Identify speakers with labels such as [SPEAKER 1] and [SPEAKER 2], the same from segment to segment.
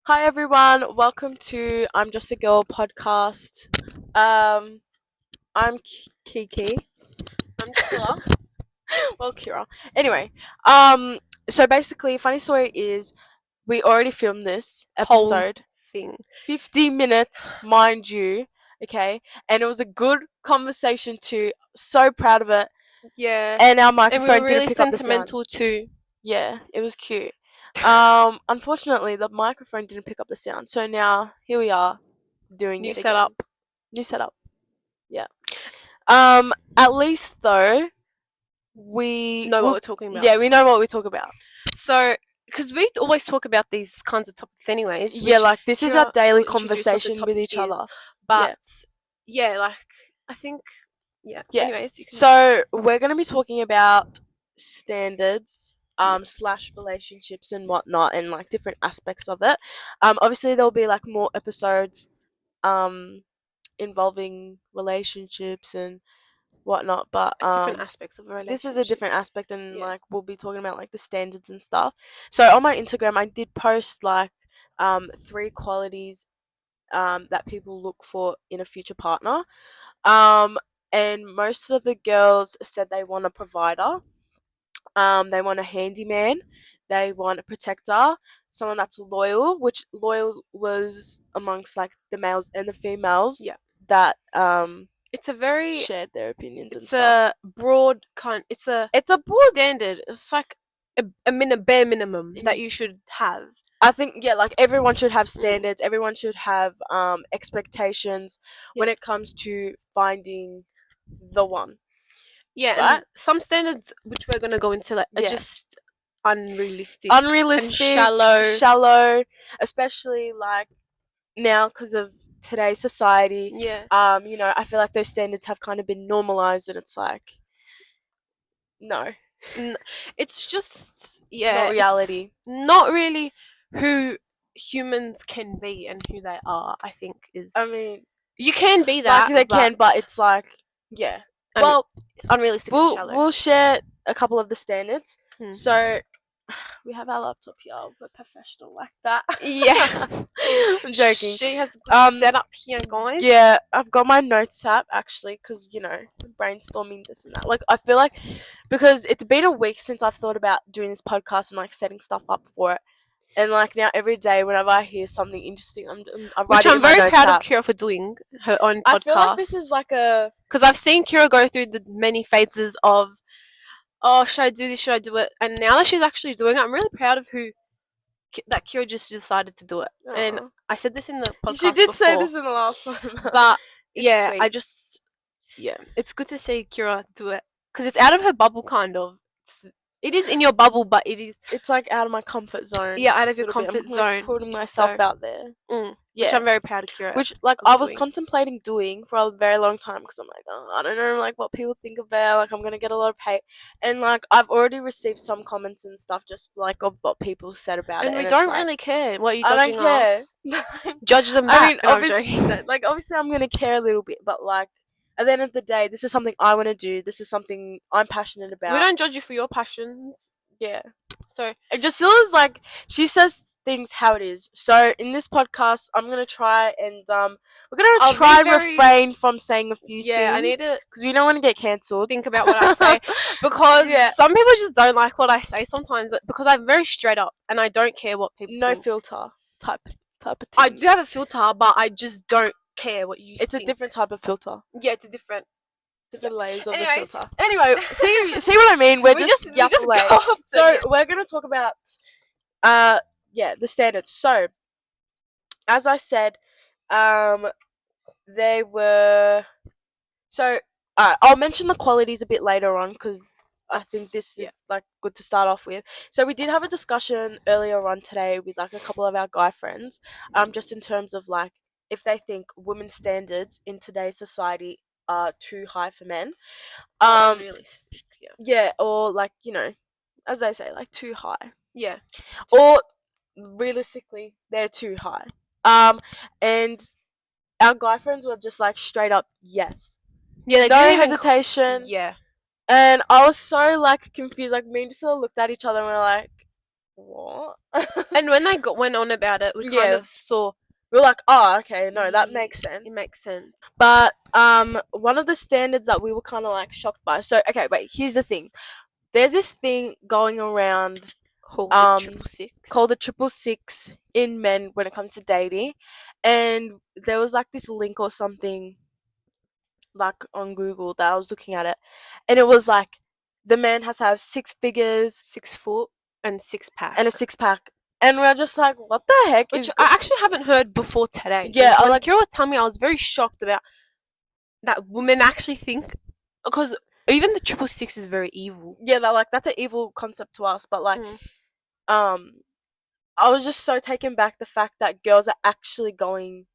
[SPEAKER 1] Hi everyone, welcome to I'm Just a Girl podcast. I'm Kiki.
[SPEAKER 2] I'm Kira.
[SPEAKER 1] Well, Kira. Anyway, um, so basically, funny story is we already filmed this
[SPEAKER 2] Whole
[SPEAKER 1] episode,
[SPEAKER 2] thing.
[SPEAKER 1] 50 minutes, mind you. Okay, and it was a good conversation too. So proud of it,
[SPEAKER 2] Yeah.
[SPEAKER 1] and our
[SPEAKER 2] And we were
[SPEAKER 1] microphone didn't
[SPEAKER 2] really
[SPEAKER 1] pick up the sound.
[SPEAKER 2] sentimental too.
[SPEAKER 1] Yeah, it was cute. Unfortunately, the microphone didn't pick up the sound, so now here we are doing
[SPEAKER 2] New
[SPEAKER 1] it again.
[SPEAKER 2] setup.
[SPEAKER 1] New setup. Yeah. At least though, we
[SPEAKER 2] Know what
[SPEAKER 1] will.
[SPEAKER 2] we're talking about.
[SPEAKER 1] Yeah, we know what we talk about.
[SPEAKER 2] So, because we always talk about these kinds of topics, anyways.
[SPEAKER 1] Yeah,
[SPEAKER 2] Which
[SPEAKER 1] like this is our
[SPEAKER 2] Kira
[SPEAKER 1] daily
[SPEAKER 2] will introduce what the
[SPEAKER 1] conversation with
[SPEAKER 2] topic
[SPEAKER 1] each
[SPEAKER 2] is.
[SPEAKER 1] other.
[SPEAKER 2] But
[SPEAKER 1] Yeah.
[SPEAKER 2] yeah, like I think yeah.
[SPEAKER 1] Yeah.
[SPEAKER 2] Anyways, you can.
[SPEAKER 1] So we're gonna be talking about standards, slash relationships and whatnot, and like different aspects of it. Obviously there'll be like more episodes, um, involving relationships and whatnot, but
[SPEAKER 2] Different aspects of a
[SPEAKER 1] this is a
[SPEAKER 2] relationship.
[SPEAKER 1] different aspect, and
[SPEAKER 2] Yeah.
[SPEAKER 1] like we'll be talking about like the standards and stuff. So on my Instagram I did post like three qualities that people look for in a future partner. um and most of the girls said they want a provider, they want a handyman, they want a protector, someone that's loyal, which loyal was amongst like the males and the females
[SPEAKER 2] Yeah.
[SPEAKER 1] that
[SPEAKER 2] It's a very.
[SPEAKER 1] shared their opinions and
[SPEAKER 2] It's
[SPEAKER 1] stuff.
[SPEAKER 2] a broad kind. It's a
[SPEAKER 1] It's a broad.
[SPEAKER 2] standard. It's like a bare minimum that you should have.
[SPEAKER 1] I think yeah, like everyone should have
[SPEAKER 2] Mm.
[SPEAKER 1] standards. Everyone should have expectations when
[SPEAKER 2] Yeah.
[SPEAKER 1] it comes to finding the one,
[SPEAKER 2] Yeah,
[SPEAKER 1] right?
[SPEAKER 2] and some standards which we're gonna go into like are
[SPEAKER 1] Yeah,
[SPEAKER 2] just unrealistic and
[SPEAKER 1] unrealistic,
[SPEAKER 2] shallow.
[SPEAKER 1] shallow, especially like now because of today's society.
[SPEAKER 2] Yeah,
[SPEAKER 1] I feel like those standards have kind of been normalized, and it's like no,
[SPEAKER 2] N- it's just
[SPEAKER 1] not
[SPEAKER 2] it's
[SPEAKER 1] reality.
[SPEAKER 2] not really who humans can be and who they are. I think is
[SPEAKER 1] I mean,
[SPEAKER 2] you can be
[SPEAKER 1] like
[SPEAKER 2] that,
[SPEAKER 1] they can, but it's like yeah.
[SPEAKER 2] un-
[SPEAKER 1] Well,
[SPEAKER 2] unrealistic and
[SPEAKER 1] we'll
[SPEAKER 2] shallow.
[SPEAKER 1] we'll share a couple of the standards.
[SPEAKER 2] Hmm.
[SPEAKER 1] So we have our laptop here. We're professional like that.
[SPEAKER 2] Yeah,
[SPEAKER 1] I'm joking.
[SPEAKER 2] she has a good
[SPEAKER 1] Um,
[SPEAKER 2] setup here, guys.
[SPEAKER 1] Yeah, I've got my notes app actually because brainstorming this and that. Like I feel like because it's been a week since I've thought about doing this podcast and like setting stuff up for it. And like now every day whenever I hear something interesting, I write
[SPEAKER 2] Which
[SPEAKER 1] it
[SPEAKER 2] I'm
[SPEAKER 1] in my
[SPEAKER 2] very
[SPEAKER 1] notes
[SPEAKER 2] proud of
[SPEAKER 1] app.
[SPEAKER 2] Kira for doing her own
[SPEAKER 1] I feel like this
[SPEAKER 2] podcast.
[SPEAKER 1] is like a
[SPEAKER 2] Because I've seen Kira go through the many phases of, oh, should I do this? Should I do it? And now that she's actually doing it, I'm really proud of that Kira just decided to do it. And
[SPEAKER 1] Aw.
[SPEAKER 2] I said this in the podcast
[SPEAKER 1] She did say
[SPEAKER 2] before,
[SPEAKER 1] this in the last one,
[SPEAKER 2] but
[SPEAKER 1] it's
[SPEAKER 2] yeah,
[SPEAKER 1] sweet.
[SPEAKER 2] it's good to see Kira do it because it's out of her bubble, kind of. It is in your bubble, but it is
[SPEAKER 1] It's like out of my comfort zone.
[SPEAKER 2] out of your
[SPEAKER 1] a little bit.
[SPEAKER 2] comfort
[SPEAKER 1] I'm like
[SPEAKER 2] zone.
[SPEAKER 1] putting myself
[SPEAKER 2] So,
[SPEAKER 1] out there.
[SPEAKER 2] which
[SPEAKER 1] Yeah.
[SPEAKER 2] I'm very proud of Kira.
[SPEAKER 1] Which like
[SPEAKER 2] of
[SPEAKER 1] I was
[SPEAKER 2] doing.
[SPEAKER 1] contemplating doing for a very long time because I'm like, oh, I don't know like what people think about, like I'm gonna get a lot of hate, and like I've already received some comments and stuff just like of what people said about it,
[SPEAKER 2] And we
[SPEAKER 1] and
[SPEAKER 2] don't
[SPEAKER 1] it's like,
[SPEAKER 2] really care. What are you
[SPEAKER 1] I
[SPEAKER 2] judging
[SPEAKER 1] don't care.
[SPEAKER 2] us? Judge them back.
[SPEAKER 1] I mean,
[SPEAKER 2] No, I'm
[SPEAKER 1] obviously,
[SPEAKER 2] joking.
[SPEAKER 1] like obviously I'm gonna care a little bit, but like at the end of the day, this is something I want to do. This is something I'm passionate about.
[SPEAKER 2] We don't judge you for your passions.
[SPEAKER 1] Yeah.
[SPEAKER 2] So
[SPEAKER 1] And Drusilla's like she says things how it is. So in this podcast, I'm gonna try and we're gonna
[SPEAKER 2] I'll
[SPEAKER 1] try and
[SPEAKER 2] be very-
[SPEAKER 1] refrain from saying a few
[SPEAKER 2] yeah, I need
[SPEAKER 1] things
[SPEAKER 2] to
[SPEAKER 1] because we don't want to get cancelled.
[SPEAKER 2] think about what I say because
[SPEAKER 1] Yeah.
[SPEAKER 2] some people just don't like what I say sometimes because I'm very straight up and I don't care what people
[SPEAKER 1] No
[SPEAKER 2] think.
[SPEAKER 1] filter type of thing.
[SPEAKER 2] I do have a filter, but I just don't care what you
[SPEAKER 1] It's
[SPEAKER 2] think.
[SPEAKER 1] a different type of filter.
[SPEAKER 2] Yeah, it's a different
[SPEAKER 1] Layers of
[SPEAKER 2] Anyways.
[SPEAKER 1] the filter. Anyway, see what I mean? We're
[SPEAKER 2] we
[SPEAKER 1] just
[SPEAKER 2] go
[SPEAKER 1] late.
[SPEAKER 2] off the-
[SPEAKER 1] So we're gonna talk about the standards. So as I said, they were so I'll mention the qualities a bit later on because I think this is like good to start off with. So we did have a discussion earlier on today with like a couple of our guy friends, just in terms of like if they think women's standards in today's society are too high for men.
[SPEAKER 2] unrealistic.
[SPEAKER 1] Yeah, or like as they say, like too high,
[SPEAKER 2] Yeah.
[SPEAKER 1] or realistically they're too high. And our guy friends were just like straight up yes.
[SPEAKER 2] Yeah, they
[SPEAKER 1] No
[SPEAKER 2] didn't even
[SPEAKER 1] hesitation.
[SPEAKER 2] yeah.
[SPEAKER 1] And I was so like confused. Like me and just sort of looked at each other and we're like, what?
[SPEAKER 2] And when they went on about it, we kind
[SPEAKER 1] Yeah,
[SPEAKER 2] of saw
[SPEAKER 1] we're like, oh, okay, no, that makes
[SPEAKER 2] it
[SPEAKER 1] sense.
[SPEAKER 2] makes sense.
[SPEAKER 1] But one of the standards that we were kind of like shocked by. So okay, wait. Here's the thing. There's this thing going around
[SPEAKER 2] Called the triple
[SPEAKER 1] called
[SPEAKER 2] six.
[SPEAKER 1] the 666 in men when it comes to dating, and there was like this link or something like on Google that I was looking at it, and it was like the man has to have six figures
[SPEAKER 2] 6 foot and six pack.
[SPEAKER 1] and a six pack, and we're just like, what the heck
[SPEAKER 2] Which
[SPEAKER 1] is?
[SPEAKER 2] I actually haven't heard before today.
[SPEAKER 1] Yeah, I
[SPEAKER 2] When
[SPEAKER 1] like
[SPEAKER 2] Kira was telling me, I was very shocked about that women actually think, because even the triple six is very evil.
[SPEAKER 1] yeah, that like that's an evil concept to us, but like
[SPEAKER 2] Mm.
[SPEAKER 1] um, I was just so taken back the fact that girls are actually going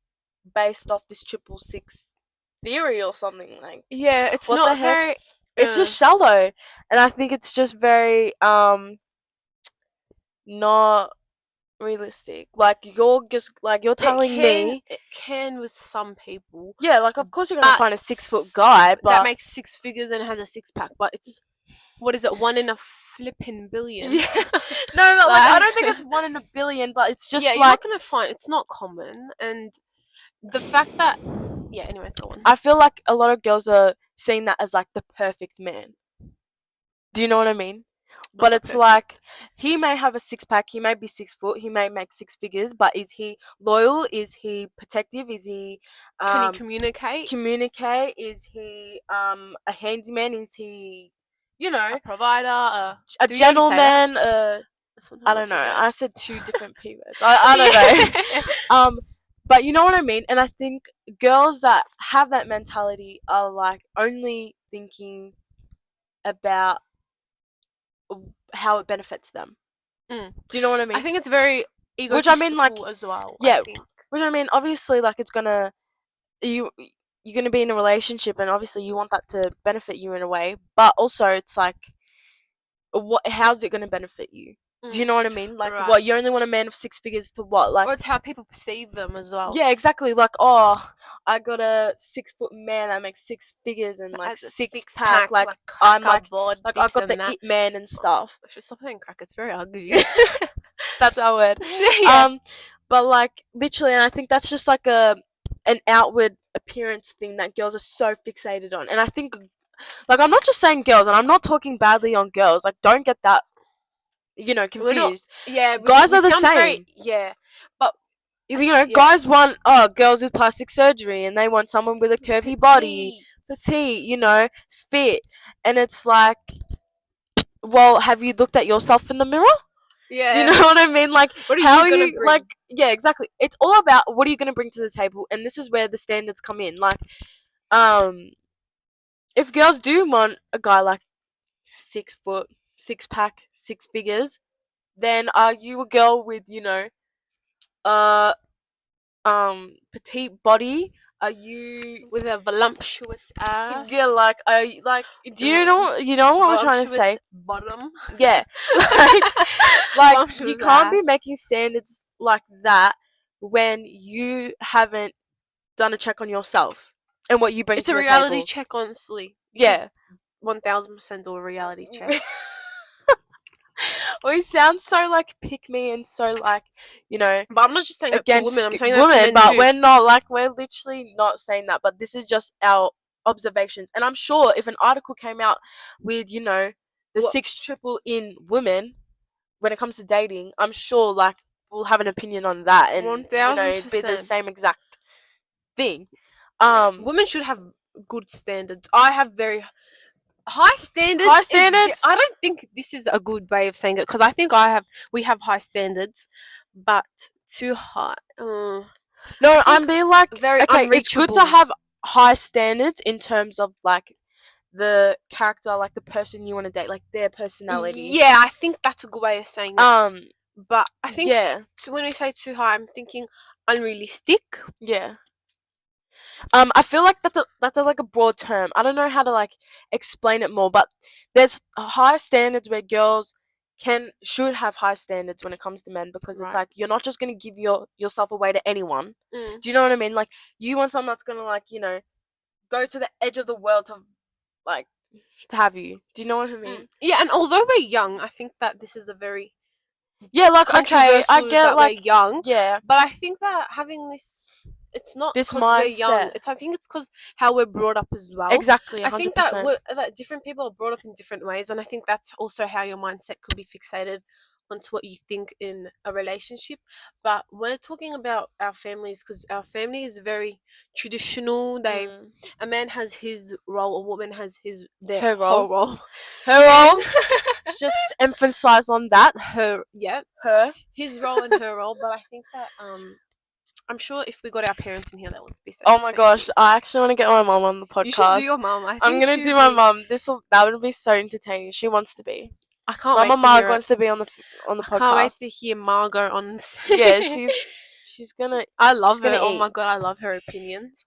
[SPEAKER 1] based off this 666 theory or something like
[SPEAKER 2] Yeah, it's
[SPEAKER 1] what the
[SPEAKER 2] not
[SPEAKER 1] heck.
[SPEAKER 2] very.
[SPEAKER 1] It's just shallow, and I think it's just very not realistic. Like you're just like you're telling me,
[SPEAKER 2] It can with some people,
[SPEAKER 1] yeah, like of course you're gonna
[SPEAKER 2] but
[SPEAKER 1] find a 6 foot guy,
[SPEAKER 2] that
[SPEAKER 1] but
[SPEAKER 2] makes six figures and has a six pack. But it's, what is it? One in a flipping billion.
[SPEAKER 1] yeah, no, but like I
[SPEAKER 2] Like,
[SPEAKER 1] don't think it's 1 in a billion, but it's
[SPEAKER 2] yeah,
[SPEAKER 1] just
[SPEAKER 2] you're not
[SPEAKER 1] like
[SPEAKER 2] gonna find. It's not common, and the fact that, yeah. Anyways, go on.
[SPEAKER 1] I feel like a lot of girls are seeing that as like the perfect man. Do you know what I mean?
[SPEAKER 2] Not
[SPEAKER 1] But
[SPEAKER 2] the
[SPEAKER 1] it's like
[SPEAKER 2] perfect.
[SPEAKER 1] he may have a six pack, he may be 6 foot, he may make six figures, but is he loyal? Is he protective? Is he
[SPEAKER 2] Can you
[SPEAKER 1] um
[SPEAKER 2] communicate?
[SPEAKER 1] communicate? Is he a handyman? Is he, you
[SPEAKER 2] A
[SPEAKER 1] know,
[SPEAKER 2] provider?
[SPEAKER 1] a
[SPEAKER 2] Do we already say that?
[SPEAKER 1] gentleman? I
[SPEAKER 2] Sometimes I
[SPEAKER 1] don't know.
[SPEAKER 2] forget.
[SPEAKER 1] I said two different p words. I don't know.
[SPEAKER 2] Yeah.
[SPEAKER 1] But you know what I mean. And I think girls that have that mentality are like only thinking about how it benefits them.
[SPEAKER 2] Mm.
[SPEAKER 1] Do you know what I
[SPEAKER 2] I
[SPEAKER 1] mean?
[SPEAKER 2] think it's very
[SPEAKER 1] Which I mean, like,
[SPEAKER 2] egotistical as well. I
[SPEAKER 1] yeah.
[SPEAKER 2] think.
[SPEAKER 1] Which I mean, obviously, like, it's gonna you you're gonna be in a relationship, and obviously, you want that to benefit you in a way. But also, it's like, what? How's it gonna benefit you? Do you
[SPEAKER 2] Mm.
[SPEAKER 1] know what I mean? Like,
[SPEAKER 2] Right.
[SPEAKER 1] what? You only want a man of six figures to what? Like,
[SPEAKER 2] Or it's how people perceive them as well.
[SPEAKER 1] yeah, exactly. Like, oh, I got a 6 foot man that makes six figures and like
[SPEAKER 2] As a
[SPEAKER 1] six
[SPEAKER 2] six
[SPEAKER 1] pack.
[SPEAKER 2] pack,
[SPEAKER 1] Like,
[SPEAKER 2] like
[SPEAKER 1] I'm
[SPEAKER 2] cracker bod,
[SPEAKER 1] like I
[SPEAKER 2] this
[SPEAKER 1] got the
[SPEAKER 2] and that.
[SPEAKER 1] it man and stuff.
[SPEAKER 2] I should stop saying crack. It's very ugly.
[SPEAKER 1] That's our word.
[SPEAKER 2] Yeah.
[SPEAKER 1] But like literally, and I think that's just like an outward appearance thing that girls are so fixated on. And I think, like, I'm not just saying girls, and I'm not talking badly on girls. Like, don't get that,
[SPEAKER 2] We're not.
[SPEAKER 1] confused.
[SPEAKER 2] Yeah,
[SPEAKER 1] Guys
[SPEAKER 2] we
[SPEAKER 1] are the
[SPEAKER 2] sound very.
[SPEAKER 1] same.
[SPEAKER 2] Yeah, but yeah,
[SPEAKER 1] Guys want girls with plastic surgery, and they want someone with a curvy body,
[SPEAKER 2] petite.
[SPEAKER 1] petite, fit, and it's like, well, have you looked at yourself in the mirror? You know
[SPEAKER 2] Yeah.
[SPEAKER 1] what I mean? Like,
[SPEAKER 2] What are
[SPEAKER 1] how
[SPEAKER 2] you
[SPEAKER 1] are
[SPEAKER 2] gonna
[SPEAKER 1] you,
[SPEAKER 2] bring?
[SPEAKER 1] like, yeah, exactly. It's all about what are you going to bring to the table, and this is where the standards come in. Like, um, if girls do want a guy like 6 foot, six pack, six figures, then are you a girl with, uh, petite body? Are you,
[SPEAKER 2] With a voluptuous
[SPEAKER 1] yeah,
[SPEAKER 2] ass,
[SPEAKER 1] like, are you, like, do
[SPEAKER 2] and
[SPEAKER 1] you know what we're trying to
[SPEAKER 2] voluptuous
[SPEAKER 1] say?
[SPEAKER 2] bottom.
[SPEAKER 1] Yeah, like, you
[SPEAKER 2] Voluptuous
[SPEAKER 1] can't be
[SPEAKER 2] ass.
[SPEAKER 1] making standards like that when you haven't done a check on yourself and what you bring
[SPEAKER 2] It's
[SPEAKER 1] to
[SPEAKER 2] a
[SPEAKER 1] the
[SPEAKER 2] reality
[SPEAKER 1] table.
[SPEAKER 2] check, honestly. You should
[SPEAKER 1] Yeah.
[SPEAKER 2] 1000% do a reality check.
[SPEAKER 1] We sound so like pick me and so like, you know,
[SPEAKER 2] But I'm not just saying that to
[SPEAKER 1] against
[SPEAKER 2] women, I'm saying that to
[SPEAKER 1] women,
[SPEAKER 2] men
[SPEAKER 1] but
[SPEAKER 2] too.
[SPEAKER 1] we're not like, we're literally not saying that, but this is just our observations. And I'm sure if an article came out with, the
[SPEAKER 2] What?
[SPEAKER 1] six triple in women when it comes to dating, I'm sure like we'll have an opinion on that, and
[SPEAKER 2] One thousand
[SPEAKER 1] it'd be the
[SPEAKER 2] percent.
[SPEAKER 1] same exact thing.
[SPEAKER 2] Yeah.
[SPEAKER 1] Um,
[SPEAKER 2] Women should have good standards. I have very high standards.
[SPEAKER 1] high standards.
[SPEAKER 2] I don't think this is a good way of saying it, because I think we have high standards, but too high.
[SPEAKER 1] No,
[SPEAKER 2] I
[SPEAKER 1] I'm
[SPEAKER 2] think
[SPEAKER 1] being like,
[SPEAKER 2] very
[SPEAKER 1] okay, it's good to
[SPEAKER 2] unreachable.
[SPEAKER 1] have high standards in terms of like the character, like the person you want to date, like their personality.
[SPEAKER 2] Yeah, I think that's a good way of saying it.
[SPEAKER 1] Um,
[SPEAKER 2] But I think
[SPEAKER 1] yeah,
[SPEAKER 2] when we say too high, I'm thinking unrealistic.
[SPEAKER 1] yeah. I feel like that's like a broad term. I don't know how to like explain it more, but there's high standards where girls should have high standards when it comes to men, because it's
[SPEAKER 2] Right.
[SPEAKER 1] like you're not just gonna give yourself away to anyone.
[SPEAKER 2] Mm.
[SPEAKER 1] Do you know what I mean? Like, you want someone that's gonna, like, go to the edge of the world to, like, to have you. Do you know what I
[SPEAKER 2] Mm.
[SPEAKER 1] mean?
[SPEAKER 2] Yeah, and although we're young, I think that this is a very
[SPEAKER 1] Yeah, like okay, I
[SPEAKER 2] controversial
[SPEAKER 1] get
[SPEAKER 2] that we're
[SPEAKER 1] like
[SPEAKER 2] young,
[SPEAKER 1] yeah,
[SPEAKER 2] but I think that having this, it's not
[SPEAKER 1] this
[SPEAKER 2] because we're young.
[SPEAKER 1] mindset.
[SPEAKER 2] I think it's because how we're brought up as well.
[SPEAKER 1] Exactly,
[SPEAKER 2] I think that
[SPEAKER 1] 100%.
[SPEAKER 2] that different people are brought up in different ways, and I think that's also how your mindset could be fixated onto what you think in a relationship. But we're talking about our families because our family is very traditional.
[SPEAKER 1] Mm.
[SPEAKER 2] A man has his role, a woman has their
[SPEAKER 1] Her
[SPEAKER 2] whole
[SPEAKER 1] role.
[SPEAKER 2] role,
[SPEAKER 1] Her
[SPEAKER 2] and
[SPEAKER 1] role. Just emphasize on that.
[SPEAKER 2] her, yeah,
[SPEAKER 1] Her.
[SPEAKER 2] his role and her role. But I think that I'm sure if we got our parents in here, they would be saying
[SPEAKER 1] Oh
[SPEAKER 2] the
[SPEAKER 1] my
[SPEAKER 2] same
[SPEAKER 1] gosh,
[SPEAKER 2] thing.
[SPEAKER 1] I actually want to get my mom on the
[SPEAKER 2] You should do
[SPEAKER 1] podcast.
[SPEAKER 2] your mum. I
[SPEAKER 1] I'm
[SPEAKER 2] think
[SPEAKER 1] gonna
[SPEAKER 2] she'd
[SPEAKER 1] do my
[SPEAKER 2] be.
[SPEAKER 1] mum. That would be so entertaining. She wants to be.
[SPEAKER 2] I can't
[SPEAKER 1] My
[SPEAKER 2] wait
[SPEAKER 1] mum
[SPEAKER 2] to
[SPEAKER 1] Marg
[SPEAKER 2] hear it.
[SPEAKER 1] wants to be on the
[SPEAKER 2] I can't wait
[SPEAKER 1] podcast.
[SPEAKER 2] to hear Margot on.
[SPEAKER 1] Yeah, she's gonna
[SPEAKER 2] I
[SPEAKER 1] she's
[SPEAKER 2] love her.
[SPEAKER 1] gonna
[SPEAKER 2] Oh
[SPEAKER 1] eat.
[SPEAKER 2] my god, I love her opinions.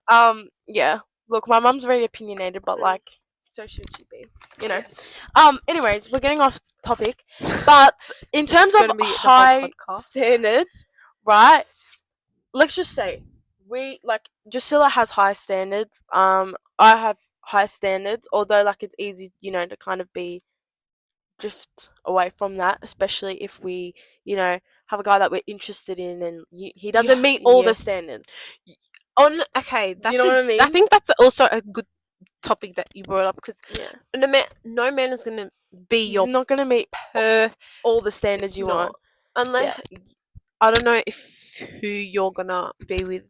[SPEAKER 1] Yeah. Look, my mum's very opinionated, but
[SPEAKER 2] Mm.
[SPEAKER 1] like, so should she be? You know.
[SPEAKER 2] Yeah.
[SPEAKER 1] Anyways, we're getting off topic, but in
[SPEAKER 2] This
[SPEAKER 1] terms
[SPEAKER 2] is
[SPEAKER 1] of
[SPEAKER 2] gonna be the whole
[SPEAKER 1] high
[SPEAKER 2] podcast.
[SPEAKER 1] standards, right? Let's just say we like Drusilla has high standards. I have high standards, although like it's easy, to kind of be drift away from that, especially if we, have a guy that we're interested in and he doesn't meet all
[SPEAKER 2] Yeah.
[SPEAKER 1] the standards.
[SPEAKER 2] On okay,
[SPEAKER 1] Do you
[SPEAKER 2] that's
[SPEAKER 1] know
[SPEAKER 2] a.
[SPEAKER 1] what I
[SPEAKER 2] I
[SPEAKER 1] mean?
[SPEAKER 2] think that's also a good topic that you brought up because
[SPEAKER 1] Yeah.
[SPEAKER 2] no man is gonna be
[SPEAKER 1] He's
[SPEAKER 2] your
[SPEAKER 1] not gonna meet
[SPEAKER 2] per.
[SPEAKER 1] all the standards you
[SPEAKER 2] No,
[SPEAKER 1] want. Yeah.
[SPEAKER 2] unless I don't know if who you're gonna be with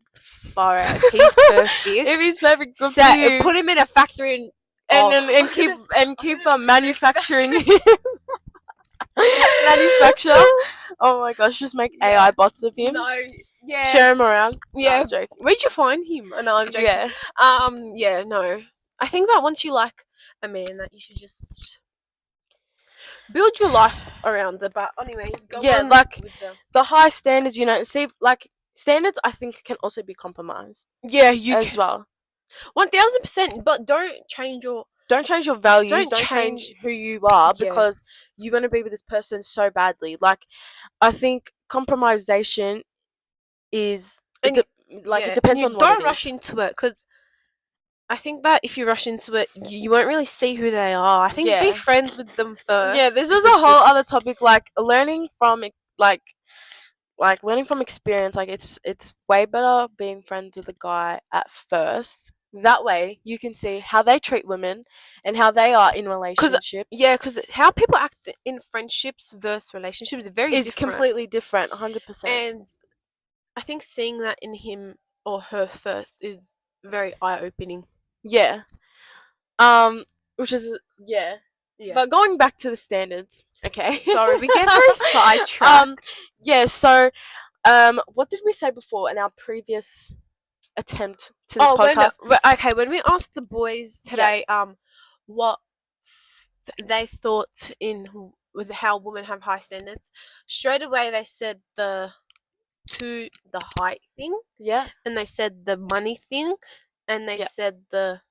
[SPEAKER 2] far out. If he's perfect,
[SPEAKER 1] If he's very good
[SPEAKER 2] so
[SPEAKER 1] for you,
[SPEAKER 2] put him in a factory and
[SPEAKER 1] and
[SPEAKER 2] oh,
[SPEAKER 1] and,
[SPEAKER 2] I
[SPEAKER 1] and
[SPEAKER 2] was
[SPEAKER 1] keep
[SPEAKER 2] gonna,
[SPEAKER 1] and
[SPEAKER 2] I was
[SPEAKER 1] keep
[SPEAKER 2] gonna put him in a
[SPEAKER 1] manufacturing
[SPEAKER 2] factory.
[SPEAKER 1] manufacture. Oh my gosh, just make AI
[SPEAKER 2] Yeah.
[SPEAKER 1] bots of him.
[SPEAKER 2] No, yeah,
[SPEAKER 1] Share him around.
[SPEAKER 2] just
[SPEAKER 1] No,
[SPEAKER 2] yeah.
[SPEAKER 1] I'm joking.
[SPEAKER 2] Where'd you find him? No, I'm joking.
[SPEAKER 1] Yeah.
[SPEAKER 2] Yeah, no. I think that once you like a man, that you should just build your life around it. But anyways, go
[SPEAKER 1] Yeah,
[SPEAKER 2] on
[SPEAKER 1] like
[SPEAKER 2] with the.
[SPEAKER 1] the high standards, see, like standards, I think can also be compromised
[SPEAKER 2] Yeah, you
[SPEAKER 1] as
[SPEAKER 2] can
[SPEAKER 1] well.
[SPEAKER 2] 1000%. But don't change your.
[SPEAKER 1] Don't change your values.
[SPEAKER 2] Don't
[SPEAKER 1] Don't change
[SPEAKER 2] change.
[SPEAKER 1] who you are
[SPEAKER 2] Yeah,
[SPEAKER 1] because you want to be with this person so badly. Like, I think compromisation is
[SPEAKER 2] and
[SPEAKER 1] it
[SPEAKER 2] yeah, and
[SPEAKER 1] depends
[SPEAKER 2] you
[SPEAKER 1] on what it
[SPEAKER 2] don't rush
[SPEAKER 1] is.
[SPEAKER 2] into it because I think that if you rush into it, you won't really see who they are. I think be
[SPEAKER 1] Yeah,
[SPEAKER 2] friends with them
[SPEAKER 1] yeah. This
[SPEAKER 2] first
[SPEAKER 1] is
[SPEAKER 2] is a
[SPEAKER 1] a
[SPEAKER 2] good.
[SPEAKER 1] whole other topic. Like learning from like learning from experience. Like it's way better being friends with a guy at first. That way you can see how they treat women and how they are in
[SPEAKER 2] Cause
[SPEAKER 1] relationships
[SPEAKER 2] yeah, cause how people act in friendships versus relationships is very
[SPEAKER 1] is
[SPEAKER 2] different,
[SPEAKER 1] completely different, 100%.
[SPEAKER 2] and I think seeing that in him or her first is very eye opening.
[SPEAKER 1] Yeah. Um, which is yeah.
[SPEAKER 2] Yeah.
[SPEAKER 1] But going back to the standards, okay.
[SPEAKER 2] Sorry, we get very
[SPEAKER 1] um,
[SPEAKER 2] sidetracked.
[SPEAKER 1] yeah. So, what did we say before in our previous attempt to this
[SPEAKER 2] Oh,
[SPEAKER 1] podcast?
[SPEAKER 2] when we asked the boys
[SPEAKER 1] Yeah.
[SPEAKER 2] today, what they thought in with how women have high standards, straight away they said the height thing,
[SPEAKER 1] Yeah.
[SPEAKER 2] and they said the money thing, and they
[SPEAKER 1] Yeah.
[SPEAKER 2] said the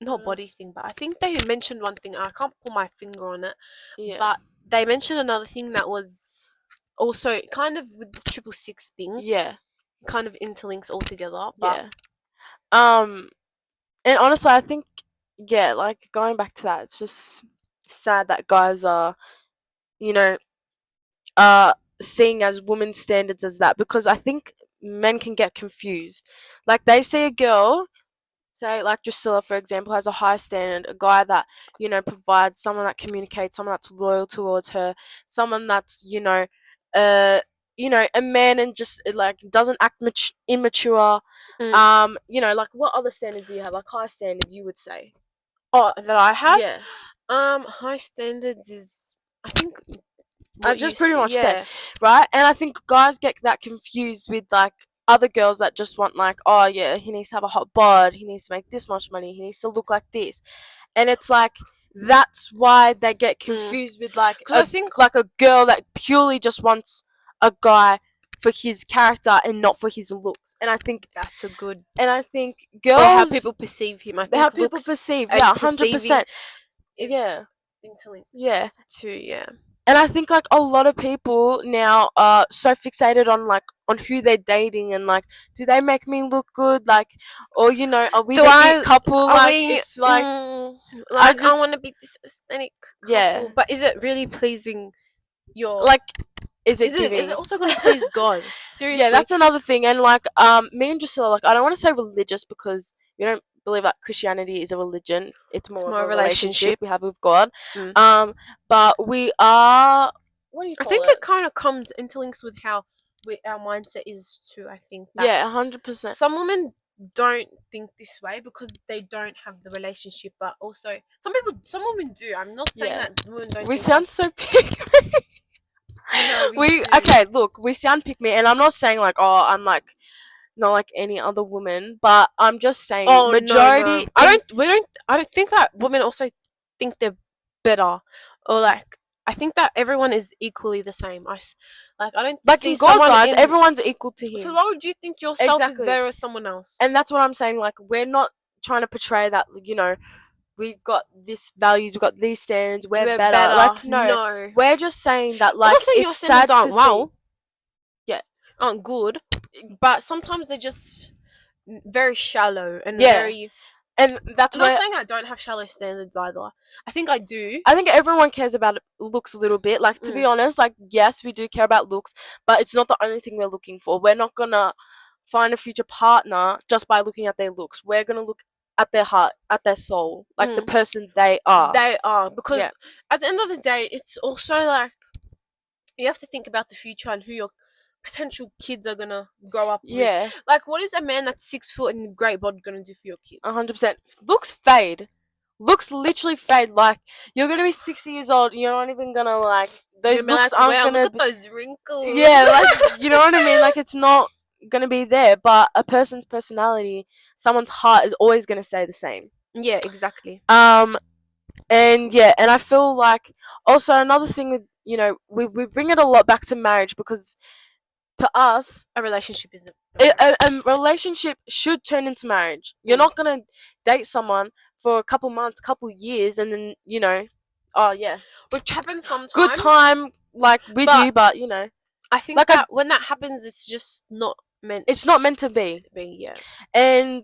[SPEAKER 2] not
[SPEAKER 1] What
[SPEAKER 2] body
[SPEAKER 1] else?
[SPEAKER 2] thing, but I think they mentioned one thing. I can't put my finger on it,
[SPEAKER 1] Yeah.
[SPEAKER 2] but they mentioned another thing that was also kind of with the 666 thing,
[SPEAKER 1] Yeah.
[SPEAKER 2] kind of interlinks all together. But
[SPEAKER 1] Yeah. Um, and honestly, I think yeah, like going back to that, it's just sad that guys are, you know, seeing as women's standards as that because I think men can get confused. Like they see a girl, say like Drusilla for example, has a high standard, a guy that provides, someone that communicates, someone that's loyal towards her, someone that's uh, a man and just like doesn't act immature.
[SPEAKER 2] mm,
[SPEAKER 1] Like what other standards do you have? Like high standards, you would say?
[SPEAKER 2] oh, that I have,
[SPEAKER 1] Yeah,
[SPEAKER 2] high standards is I think
[SPEAKER 1] I
[SPEAKER 2] what
[SPEAKER 1] just pretty much said,
[SPEAKER 2] yeah.
[SPEAKER 1] right? And I think guys get that confused with like other girls that just want like, oh yeah, he needs to have a hot bod, he needs to make this much money, he needs to look like this, and it's like that's why they get
[SPEAKER 2] Mm.
[SPEAKER 1] confused with like
[SPEAKER 2] Because I think
[SPEAKER 1] a girl that purely just wants a guy for his character and not for his looks. And
[SPEAKER 2] that's a good
[SPEAKER 1] I think
[SPEAKER 2] or how
[SPEAKER 1] girls
[SPEAKER 2] people perceive him. I
[SPEAKER 1] how
[SPEAKER 2] think
[SPEAKER 1] people
[SPEAKER 2] looks
[SPEAKER 1] perceive,
[SPEAKER 2] and
[SPEAKER 1] yeah,
[SPEAKER 2] perceiving
[SPEAKER 1] 100%,
[SPEAKER 2] is
[SPEAKER 1] yeah, yeah.
[SPEAKER 2] interlinks too. Yeah.
[SPEAKER 1] And I think like a lot of people now are so fixated on like on who they're dating and like do they make me look good, like, or are we
[SPEAKER 2] Do
[SPEAKER 1] the it
[SPEAKER 2] I?
[SPEAKER 1] couple,
[SPEAKER 2] Are
[SPEAKER 1] like
[SPEAKER 2] we?
[SPEAKER 1] it's like I
[SPEAKER 2] Like I
[SPEAKER 1] just
[SPEAKER 2] want to be this aesthetic
[SPEAKER 1] yeah,
[SPEAKER 2] couple, but is it really pleasing your
[SPEAKER 1] Like, is it
[SPEAKER 2] is it
[SPEAKER 1] giving?
[SPEAKER 2] also gonna please God?
[SPEAKER 1] Yeah,
[SPEAKER 2] Seriously.
[SPEAKER 1] that's another thing. And like, me and Drusilla, like, I don't want to say religious because we don't believe that Christianity is a religion. It's
[SPEAKER 2] It's
[SPEAKER 1] more of
[SPEAKER 2] more a
[SPEAKER 1] a
[SPEAKER 2] relationship.
[SPEAKER 1] relationship we have with God.
[SPEAKER 2] Mm.
[SPEAKER 1] But we are, what do you
[SPEAKER 2] I
[SPEAKER 1] call
[SPEAKER 2] think
[SPEAKER 1] it?
[SPEAKER 2] it kind of comes interlinks with how our mindset is too. I think that
[SPEAKER 1] Yeah, 100%.
[SPEAKER 2] some women don't think this way because they don't have the relationship, but also some women do. I'm not saying
[SPEAKER 1] Yeah,
[SPEAKER 2] that women don't
[SPEAKER 1] we
[SPEAKER 2] think like
[SPEAKER 1] sound so picky.
[SPEAKER 2] no, we
[SPEAKER 1] We
[SPEAKER 2] do.
[SPEAKER 1] okay. Look, we sound pick me, and I'm not saying like, oh, I'm like not like any other woman, but I'm just saying
[SPEAKER 2] Oh no,
[SPEAKER 1] majority
[SPEAKER 2] no.
[SPEAKER 1] in
[SPEAKER 2] I don't think that women also think they're better or like I think that everyone is equally the same. Like I don't
[SPEAKER 1] like
[SPEAKER 2] see
[SPEAKER 1] in God's
[SPEAKER 2] someone
[SPEAKER 1] eyes,
[SPEAKER 2] in
[SPEAKER 1] everyone's equal to
[SPEAKER 2] so
[SPEAKER 1] Him.
[SPEAKER 2] why would you think yourself is
[SPEAKER 1] Exactly,
[SPEAKER 2] better as someone else?
[SPEAKER 1] and that's what I'm saying. Like, we're not trying to portray that we've got this values, we've got these standards, we're
[SPEAKER 2] We're
[SPEAKER 1] better.
[SPEAKER 2] better.
[SPEAKER 1] Like, no,
[SPEAKER 2] No.
[SPEAKER 1] we're just saying that
[SPEAKER 2] I'm not
[SPEAKER 1] like
[SPEAKER 2] saying your
[SPEAKER 1] it's
[SPEAKER 2] standards
[SPEAKER 1] sad to
[SPEAKER 2] aren't
[SPEAKER 1] see.
[SPEAKER 2] well,
[SPEAKER 1] Yeah,
[SPEAKER 2] aren't good, but sometimes they're just very shallow and
[SPEAKER 1] yeah,
[SPEAKER 2] very.
[SPEAKER 1] and that's
[SPEAKER 2] I'm not
[SPEAKER 1] where
[SPEAKER 2] saying I don't have shallow standards either. I think I do.
[SPEAKER 1] I think everyone cares about looks a little bit. Like, to be
[SPEAKER 2] Mm,
[SPEAKER 1] honest, like, yes, we do care about looks, but it's not the only thing we're looking for. We're not gonna find a future partner just by looking at their looks. We're gonna look at their heart, at their soul, like the
[SPEAKER 2] mm.
[SPEAKER 1] person they are.
[SPEAKER 2] They are
[SPEAKER 1] Yeah,
[SPEAKER 2] because at the end of the day, it's also like you have to think about the future and who your potential kids are gonna grow up with.
[SPEAKER 1] yeah,
[SPEAKER 2] Like, what is a man that's 6 foot and great body gonna do for your kids?
[SPEAKER 1] 100%. Looks fade. Looks literally fade. Like, you're gonna be 60 years old. You're not even gonna like
[SPEAKER 2] You're
[SPEAKER 1] those
[SPEAKER 2] gonna be
[SPEAKER 1] looks
[SPEAKER 2] like,
[SPEAKER 1] aren't
[SPEAKER 2] wow, look
[SPEAKER 1] gonna
[SPEAKER 2] at
[SPEAKER 1] be.
[SPEAKER 2] those wrinkles.
[SPEAKER 1] Yeah, like, you know what I mean. Like, it's not gonna be there. But a person's personality, someone's heart is always gonna stay the same.
[SPEAKER 2] Yeah, exactly.
[SPEAKER 1] Um, and yeah, and I feel like also another thing with we bring it a lot back to marriage because to us
[SPEAKER 2] A relationship isn't a marriage.
[SPEAKER 1] a relationship should turn into marriage. You're
[SPEAKER 2] Mm.
[SPEAKER 1] not gonna date someone for a couple months, couple years, and then oh yeah,
[SPEAKER 2] Which happens
[SPEAKER 1] good
[SPEAKER 2] sometimes,
[SPEAKER 1] time like with
[SPEAKER 2] but
[SPEAKER 1] you, but
[SPEAKER 2] I think
[SPEAKER 1] like I,
[SPEAKER 2] that when that happens, it's just not meant
[SPEAKER 1] it's not meant to
[SPEAKER 2] to
[SPEAKER 1] be.
[SPEAKER 2] be. Yeah,
[SPEAKER 1] And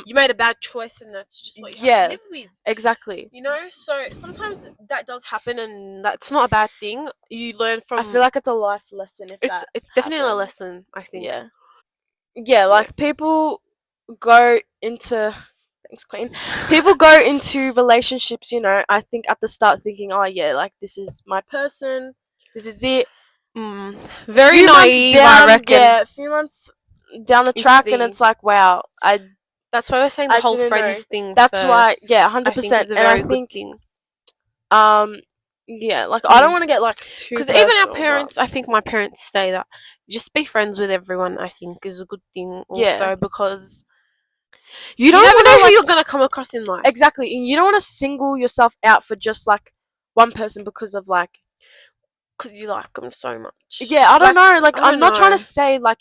[SPEAKER 2] you made a bad choice, and that's just what you have to
[SPEAKER 1] yeah,
[SPEAKER 2] live with.
[SPEAKER 1] exactly.
[SPEAKER 2] You know, so sometimes that does happen, and that's not a bad thing. You learn
[SPEAKER 1] I feel
[SPEAKER 2] from
[SPEAKER 1] like it's a life lesson if that
[SPEAKER 2] it's definitely a
[SPEAKER 1] happens.
[SPEAKER 2] lesson. I think.
[SPEAKER 1] Yeah. Yeah,
[SPEAKER 2] Yeah.
[SPEAKER 1] like people go into thanks, Queen. People go into relationships, I think at the start thinking, oh yeah, like this is my person, this is it.
[SPEAKER 2] Mm.
[SPEAKER 1] A
[SPEAKER 2] Very
[SPEAKER 1] few months
[SPEAKER 2] naive, I
[SPEAKER 1] down,
[SPEAKER 2] reckon.
[SPEAKER 1] yeah, a few months down the
[SPEAKER 2] You
[SPEAKER 1] track, and
[SPEAKER 2] see,
[SPEAKER 1] it's like, wow,
[SPEAKER 2] that's why we're saying the
[SPEAKER 1] I
[SPEAKER 2] whole
[SPEAKER 1] didn't know.
[SPEAKER 2] friends thing
[SPEAKER 1] That's why, yeah,
[SPEAKER 2] first. I
[SPEAKER 1] hundred
[SPEAKER 2] think
[SPEAKER 1] percent.
[SPEAKER 2] it's a
[SPEAKER 1] And I
[SPEAKER 2] very good
[SPEAKER 1] think,
[SPEAKER 2] thing.
[SPEAKER 1] um, yeah, like I don't
[SPEAKER 2] Mm.
[SPEAKER 1] want to get like too
[SPEAKER 2] Because even our
[SPEAKER 1] personal, but
[SPEAKER 2] parents, I think my parents say that just be friends with everyone. I think is a good thing
[SPEAKER 1] yeah,
[SPEAKER 2] also because
[SPEAKER 1] you
[SPEAKER 2] you
[SPEAKER 1] don't
[SPEAKER 2] never
[SPEAKER 1] want
[SPEAKER 2] know
[SPEAKER 1] to
[SPEAKER 2] who
[SPEAKER 1] like
[SPEAKER 2] you're gonna come across in life.
[SPEAKER 1] exactly, and you don't want to single yourself out for just like one person because of like.
[SPEAKER 2] Because you like them so much.
[SPEAKER 1] Yeah, I don't
[SPEAKER 2] Like
[SPEAKER 1] know. Like,
[SPEAKER 2] I
[SPEAKER 1] I'm
[SPEAKER 2] don't
[SPEAKER 1] not trying to
[SPEAKER 2] know.
[SPEAKER 1] say like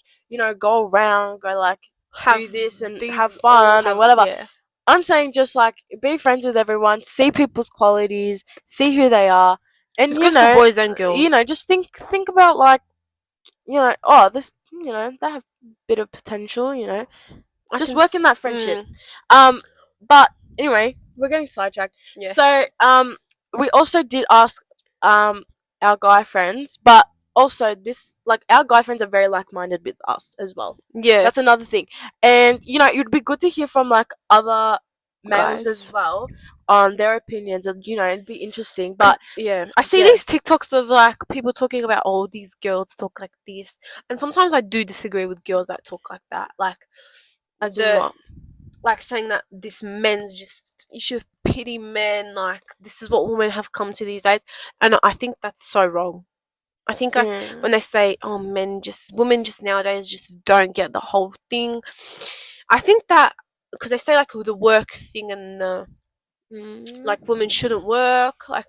[SPEAKER 1] go around, go like
[SPEAKER 2] Have
[SPEAKER 1] do this and have
[SPEAKER 2] these all
[SPEAKER 1] fun and
[SPEAKER 2] have
[SPEAKER 1] whatever.
[SPEAKER 2] yeah.
[SPEAKER 1] I'm saying just like be friends with everyone, see people's qualities, see who they are,
[SPEAKER 2] This
[SPEAKER 1] and
[SPEAKER 2] goes for boys and girls.
[SPEAKER 1] just think about like oh this they have a bit of potential,
[SPEAKER 2] I
[SPEAKER 1] just
[SPEAKER 2] can.
[SPEAKER 1] work in that friendship.
[SPEAKER 2] Mm,
[SPEAKER 1] Um, but anyway, we're getting sidetracked.
[SPEAKER 2] yeah.
[SPEAKER 1] So we also did ask our guy friends, but also this like our guy friends are very like minded with us as well.
[SPEAKER 2] Yeah,
[SPEAKER 1] That's another thing, and it would be good to hear from like other males as
[SPEAKER 2] guys.
[SPEAKER 1] well on their opinions, and it'd be interesting.
[SPEAKER 2] Cause
[SPEAKER 1] But
[SPEAKER 2] yeah, I see
[SPEAKER 1] yeah,
[SPEAKER 2] these TikToks of like people talking about oh these girls talk like this, and sometimes I do disagree with girls that talk like that. Like
[SPEAKER 1] as in
[SPEAKER 2] the
[SPEAKER 1] what?
[SPEAKER 2] like saying that this men's just you should pity men. Like this is what women have come to these days, and I think that's so wrong. I think
[SPEAKER 1] Mm,
[SPEAKER 2] when they say oh women just nowadays just don't get the whole thing. I think that because they say like the work thing and the
[SPEAKER 1] mm,
[SPEAKER 2] like women shouldn't work like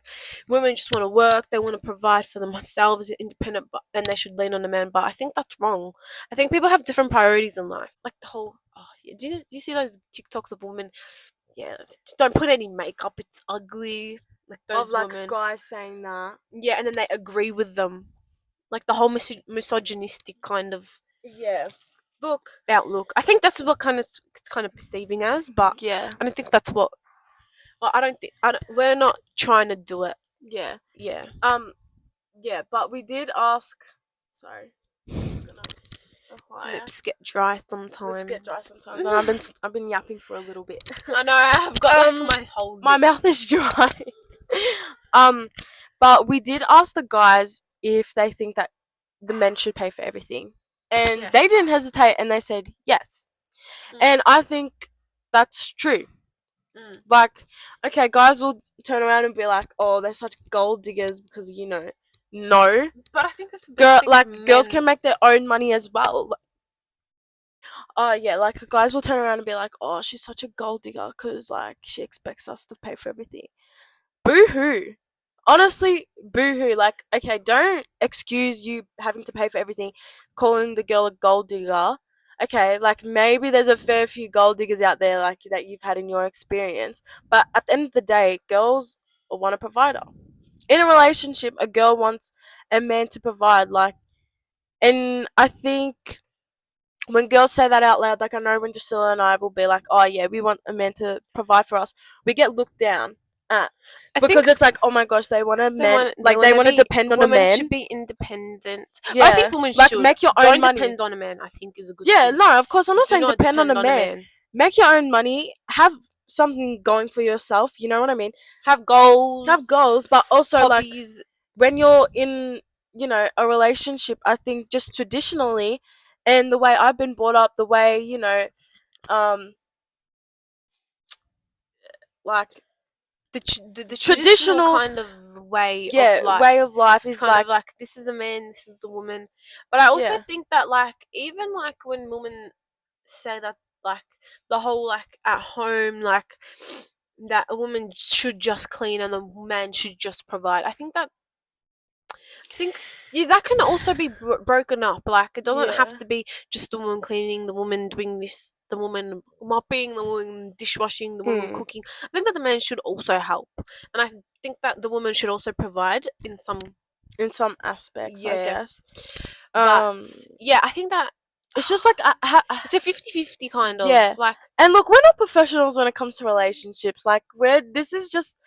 [SPEAKER 2] women just want to work they want to provide for themselves independent and they should lean on a man but I think that's wrong. I think people have different priorities in life like the whole oh yeah, do you see those TikToks of women yeah just don't put any makeup it's ugly like
[SPEAKER 1] of
[SPEAKER 2] those
[SPEAKER 1] like
[SPEAKER 2] women
[SPEAKER 1] guys saying that.
[SPEAKER 2] yeah and then they agree with them like the whole misogynistic kind of
[SPEAKER 1] Yeah. Look.
[SPEAKER 2] outlook. I think that's what kind of it's kind of perceiving as but
[SPEAKER 1] Yeah.
[SPEAKER 2] I don't think that's what well I don't think we're not trying to do it
[SPEAKER 1] Yeah.
[SPEAKER 2] yeah
[SPEAKER 1] Um. yeah, but we did ask. Sorry, I'm just gonna fire.
[SPEAKER 2] Lips get dry
[SPEAKER 1] Lips
[SPEAKER 2] sometimes.
[SPEAKER 1] get dry sometimes, and I've been yapping for a little bit.
[SPEAKER 2] I know, I've got like
[SPEAKER 1] um,
[SPEAKER 2] my whole
[SPEAKER 1] my
[SPEAKER 2] lip.
[SPEAKER 1] mouth is dry. um, but we did ask the guys if they think that the men should pay for everything, and
[SPEAKER 2] Yeah.
[SPEAKER 1] they didn't hesitate, and they said yes.
[SPEAKER 2] Mm.
[SPEAKER 1] And I think that's true.
[SPEAKER 2] Mm.
[SPEAKER 1] Like, okay, guys will turn around and be like, "Oh, they're such gold diggers," because no,
[SPEAKER 2] But I think that's a big thing with
[SPEAKER 1] girls
[SPEAKER 2] men.
[SPEAKER 1] can make their own money as well. Yeah, like guys will turn around and be like, "Oh, she's such a gold digger because like she expects us to pay for everything." Boo hoo. Honestly, boo hoo. Like, okay, don't excuse you having to pay for everything, calling the girl a gold digger. Okay, like maybe there's a fair few gold diggers out there like that you've had in your experience, but at the end of the day, girls want a provider. In a relationship, a girl wants a man to provide. Like, and I think when girls say that out loud, like I know when Drusilla and I will be like, "Oh yeah, we want a man to provide for us," we get looked down at
[SPEAKER 2] I think
[SPEAKER 1] because it's like, "Oh my gosh, they want a
[SPEAKER 2] 'cause
[SPEAKER 1] man,
[SPEAKER 2] they
[SPEAKER 1] like
[SPEAKER 2] want
[SPEAKER 1] they
[SPEAKER 2] to
[SPEAKER 1] want to
[SPEAKER 2] be
[SPEAKER 1] depend on a
[SPEAKER 2] women should
[SPEAKER 1] man."
[SPEAKER 2] be independent. I think
[SPEAKER 1] Yeah,
[SPEAKER 2] women
[SPEAKER 1] like
[SPEAKER 2] should.
[SPEAKER 1] make your own
[SPEAKER 2] Don't
[SPEAKER 1] money.
[SPEAKER 2] depend on a man. I think is a good
[SPEAKER 1] Yeah,
[SPEAKER 2] thing.
[SPEAKER 1] no, of course I'm not
[SPEAKER 2] Do
[SPEAKER 1] saying
[SPEAKER 2] not
[SPEAKER 1] depend on a
[SPEAKER 2] depend on a
[SPEAKER 1] man.
[SPEAKER 2] man.
[SPEAKER 1] Make your own money. Have something going for yourself. You know what I mean?
[SPEAKER 2] Have goals,
[SPEAKER 1] Have goals, but also like
[SPEAKER 2] hobbies.
[SPEAKER 1] when you're in a relationship, I think just traditionally, and the way I've been brought up, the way um like
[SPEAKER 2] The traditional
[SPEAKER 1] traditional,
[SPEAKER 2] kind of way of
[SPEAKER 1] yeah,
[SPEAKER 2] life.
[SPEAKER 1] way of life
[SPEAKER 2] It's
[SPEAKER 1] is
[SPEAKER 2] kind of
[SPEAKER 1] like,
[SPEAKER 2] like this is a man, this is the woman. But I also
[SPEAKER 1] yeah,
[SPEAKER 2] think that like even like when women say that like the whole like at home like that a woman should just clean and a man should just provide. I think yeah, that can also be broken up. Like it doesn't have
[SPEAKER 1] yeah,
[SPEAKER 2] to be just the woman cleaning, the woman doing this, the woman mopping, the woman dishwashing, the woman
[SPEAKER 1] mm,
[SPEAKER 2] cooking. I think that the man should also help, and I think that the woman should also provide in some.
[SPEAKER 1] in some aspects, I
[SPEAKER 2] Yeah,
[SPEAKER 1] guess.
[SPEAKER 2] but
[SPEAKER 1] um
[SPEAKER 2] yeah, I think that
[SPEAKER 1] it's just like
[SPEAKER 2] it's a 50-50 kind of
[SPEAKER 1] yeah,
[SPEAKER 2] like.
[SPEAKER 1] and look, we're not professionals when it comes to relationships. Like, we're this is just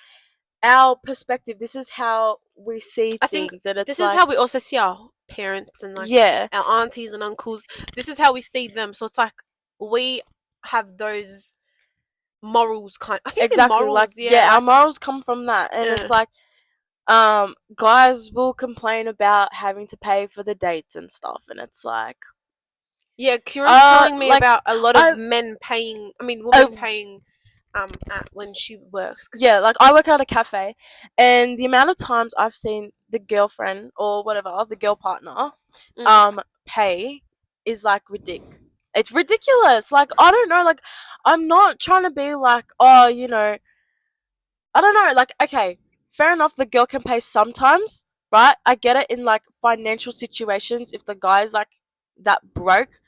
[SPEAKER 1] our perspective. This is how we see
[SPEAKER 2] I think
[SPEAKER 1] things, and it's
[SPEAKER 2] this is
[SPEAKER 1] like,
[SPEAKER 2] how we also see our parents and like
[SPEAKER 1] yeah,
[SPEAKER 2] our aunties and uncles. This is how we see them. So it's like we have those morals kind. I think they're
[SPEAKER 1] exactly, like,
[SPEAKER 2] morals. Yeah,
[SPEAKER 1] yeah, our
[SPEAKER 2] like
[SPEAKER 1] morals come from that, and it's like, guys will complain about having to pay for the dates and stuff, and it's like,
[SPEAKER 2] yeah. Kira's telling me
[SPEAKER 1] like,
[SPEAKER 2] about a lot of
[SPEAKER 1] I
[SPEAKER 2] men paying. I mean,
[SPEAKER 1] uh,
[SPEAKER 2] women paying. At when she works.
[SPEAKER 1] yeah, like I work at a cafe, and the amount of times I've seen the girlfriend or whatever, the girl partner,
[SPEAKER 2] Mm.
[SPEAKER 1] pay is like ridiculous. It's ridiculous. Like, I don't know. Like, I'm not trying to be like, oh, I don't know. Like, okay, fair enough. The girl can pay sometimes, right? I get it in like financial situations if the guy's like that broke,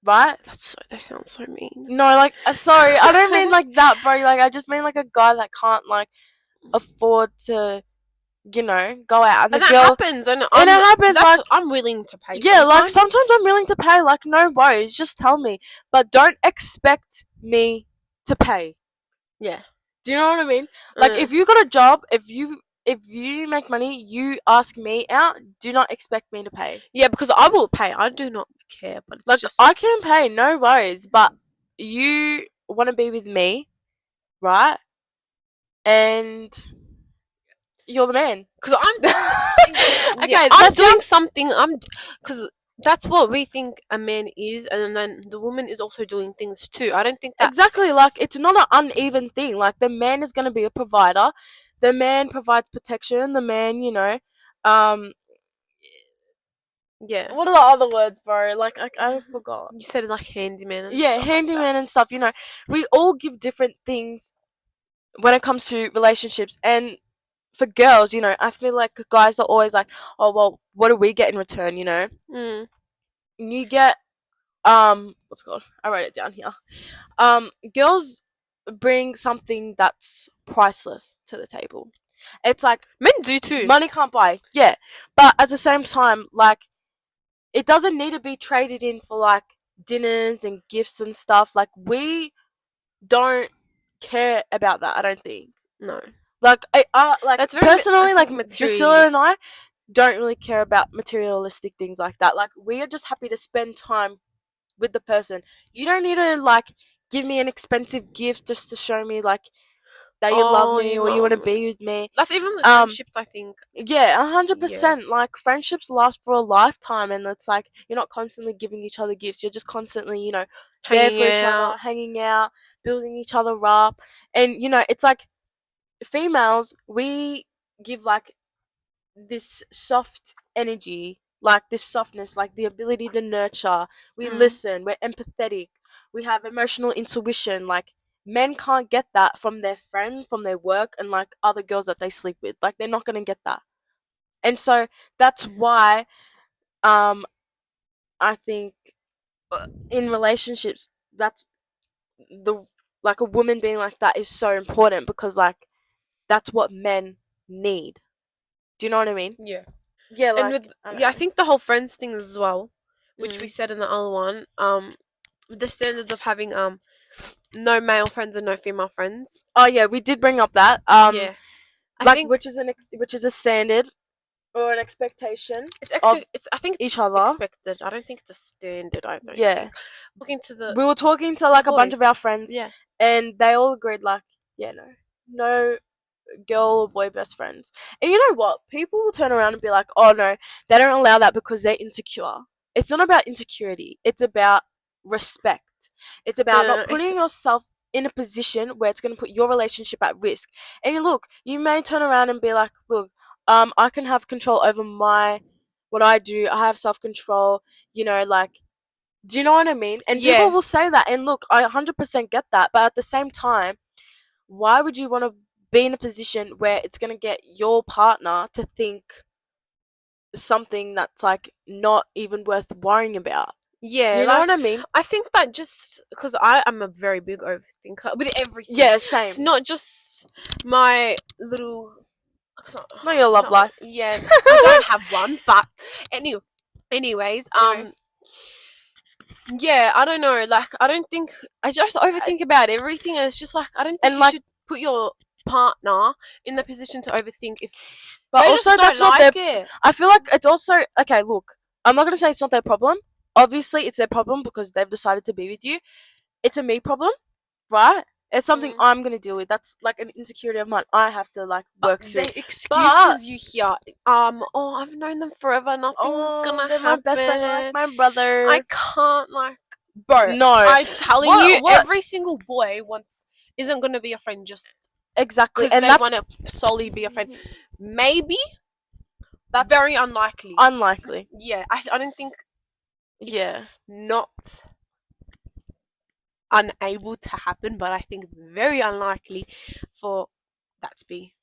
[SPEAKER 1] right?
[SPEAKER 2] That sounds so mean.
[SPEAKER 1] No, like, sorry, I don't mean like that, bro. Like, I just mean like a guy that can't like afford to, go out, and the
[SPEAKER 2] And that
[SPEAKER 1] girl,
[SPEAKER 2] happens, and
[SPEAKER 1] and it happens
[SPEAKER 2] that's
[SPEAKER 1] like,
[SPEAKER 2] I'm willing to pay
[SPEAKER 1] yeah, like
[SPEAKER 2] sometimes.
[SPEAKER 1] sometimes I'm willing to pay. Like, no worries, just tell me, but don't expect me to pay.
[SPEAKER 2] Yeah.
[SPEAKER 1] Do you know what I mean? Like,
[SPEAKER 2] Mm.
[SPEAKER 1] if you got a job, if you make money, you ask me out. Do not expect me to pay.
[SPEAKER 2] Yeah, because I will pay. I do not care, but it's
[SPEAKER 1] Like, I
[SPEAKER 2] just
[SPEAKER 1] can pay, no worries, but you want to be with me, right? And you're the man.
[SPEAKER 2] because I'm yeah,
[SPEAKER 1] Okay,
[SPEAKER 2] I'm
[SPEAKER 1] that's how.
[SPEAKER 2] doing something. I'm because that's what we think a man is, and then the woman is also doing things too. I don't think that.
[SPEAKER 1] Exactly, like, it's not an uneven thing. Like, the man is going to be a provider. The man provides protection. The man, um,
[SPEAKER 2] Yeah,
[SPEAKER 1] what are the other words, bro? Like, I forgot.
[SPEAKER 2] you said it like handyman and
[SPEAKER 1] Yeah,
[SPEAKER 2] stuff like that.
[SPEAKER 1] handyman and stuff. We all give different things when it comes to relationships. And for girls, I feel like guys are always like, oh, well, what do we get in return?
[SPEAKER 2] Mm.
[SPEAKER 1] You get, what's it called? I wrote it down here. Girls bring something that's priceless to the table. It's like
[SPEAKER 2] Men do too.
[SPEAKER 1] money can't buy, yeah, but at the same time, like, it doesn't need to be traded in for like dinners and gifts and stuff. Like, we don't care about that. I don't think.
[SPEAKER 2] No,
[SPEAKER 1] Like, I like
[SPEAKER 2] that's very I
[SPEAKER 1] personally, like
[SPEAKER 2] think
[SPEAKER 1] Drusilla and
[SPEAKER 2] materialistic.
[SPEAKER 1] I, don't really care about materialistic things like that. Like, we are just happy to spend time with the person. You don't need to like give me an expensive gift just to show me like that you love
[SPEAKER 2] Oh,
[SPEAKER 1] me
[SPEAKER 2] you
[SPEAKER 1] or you want
[SPEAKER 2] love
[SPEAKER 1] to
[SPEAKER 2] me.
[SPEAKER 1] be with me.
[SPEAKER 2] That's even with
[SPEAKER 1] Um,
[SPEAKER 2] friendships, I think.
[SPEAKER 1] yeah, a hundred
[SPEAKER 2] Yeah.
[SPEAKER 1] percent. Like, friendships last for a lifetime, and it's like you're not constantly giving each other gifts. You're just constantly, there
[SPEAKER 2] Hanging
[SPEAKER 1] for each other,
[SPEAKER 2] out.
[SPEAKER 1] hanging out, building each other up, and it's like females, we give like this soft energy, like this softness, like the ability to nurture. We
[SPEAKER 2] Mm.
[SPEAKER 1] listen, we're empathetic, we have emotional intuition. Like, men can't get that from their friends, from their work, and like other girls that they sleep with. Like, they're not gonna get that. And so that's why um I think in relationships, that's the like a woman being like that is so important, because like that's what men need. Do you know what I mean?
[SPEAKER 2] Yeah.
[SPEAKER 1] Yeah,
[SPEAKER 2] And
[SPEAKER 1] like
[SPEAKER 2] with
[SPEAKER 1] I don't
[SPEAKER 2] yeah, I
[SPEAKER 1] know.
[SPEAKER 2] think the whole friends thing as well, which we
[SPEAKER 1] Mm.
[SPEAKER 2] said in the other one, the standards of having no male friends and no female friends.
[SPEAKER 1] Oh yeah, we did bring up that.
[SPEAKER 2] Yeah. I
[SPEAKER 1] Like,
[SPEAKER 2] think
[SPEAKER 1] which is a standard or an expectation of
[SPEAKER 2] it's I think
[SPEAKER 1] each
[SPEAKER 2] it's
[SPEAKER 1] other.
[SPEAKER 2] expected. I don't think it's a standard, I don't
[SPEAKER 1] Yeah,
[SPEAKER 2] think. Looking to the
[SPEAKER 1] we were talking to
[SPEAKER 2] to the
[SPEAKER 1] like a bunch of
[SPEAKER 2] boys.
[SPEAKER 1] our friends,
[SPEAKER 2] Yeah.
[SPEAKER 1] and they all agreed like, yeah, no, no girl or boy best friends. And you know what? People will turn around and be like, oh no, they don't allow that because they're insecure. It's not about insecurity. It's about respect. It's about not
[SPEAKER 2] It's
[SPEAKER 1] putting yourself in a position where it's going to put your relationship at risk. And look, you may turn around and be like, look, I can have control over what I do. I have self control. Like, do you know what I mean? And people
[SPEAKER 2] yeah.
[SPEAKER 1] will say that. And look, I 100% get that. But at the same time, why would you want to be in a position where it's going to get your partner to think something that's like not even worth worrying about? Do
[SPEAKER 2] Yeah,
[SPEAKER 1] you know
[SPEAKER 2] like
[SPEAKER 1] what I mean?
[SPEAKER 2] I think that just because I am a very big overthinker with everything.
[SPEAKER 1] Yeah,
[SPEAKER 2] It's
[SPEAKER 1] same.
[SPEAKER 2] not just my little. 'Cause
[SPEAKER 1] Not your love
[SPEAKER 2] no,
[SPEAKER 1] life.
[SPEAKER 2] yeah, I don't have one, but any, anyways,
[SPEAKER 1] Anyway,
[SPEAKER 2] yeah, I don't know. Like, I don't think I just
[SPEAKER 1] I-
[SPEAKER 2] overthink about everything, and it's just like I don't think
[SPEAKER 1] and
[SPEAKER 2] you
[SPEAKER 1] like,
[SPEAKER 2] should put your partner in the position to overthink if
[SPEAKER 1] but
[SPEAKER 2] they
[SPEAKER 1] also
[SPEAKER 2] just don't
[SPEAKER 1] that's not their.
[SPEAKER 2] like it.
[SPEAKER 1] I feel like it's also okay. Look, I'm not gonna say it's not their problem. Obviously, it's their problem because they've decided to be with you. It's a me problem, right? It's something
[SPEAKER 2] Mm.
[SPEAKER 1] I'm gonna deal with. That's like an insecurity of mine. I have to like
[SPEAKER 2] But
[SPEAKER 1] work through.
[SPEAKER 2] the
[SPEAKER 1] But
[SPEAKER 2] excuses you hear, oh, I've known them forever. Nothing's
[SPEAKER 1] oh,
[SPEAKER 2] gonna
[SPEAKER 1] they're my best friend. They're like
[SPEAKER 2] happen.
[SPEAKER 1] my
[SPEAKER 2] I
[SPEAKER 1] brother.
[SPEAKER 2] can't like, bro.
[SPEAKER 1] No,
[SPEAKER 2] I'm telling
[SPEAKER 1] what
[SPEAKER 2] you,
[SPEAKER 1] what
[SPEAKER 2] every single boy wants isn't gonna be a friend just
[SPEAKER 1] exactly?
[SPEAKER 2] because
[SPEAKER 1] And
[SPEAKER 2] they
[SPEAKER 1] that's
[SPEAKER 2] want to solely be a friend. Maybe, very
[SPEAKER 1] that's
[SPEAKER 2] unlikely.
[SPEAKER 1] unlikely.
[SPEAKER 2] Yeah, I don't think it's
[SPEAKER 1] Yeah,
[SPEAKER 2] not unable to happen, but I think it's very unlikely for that to be.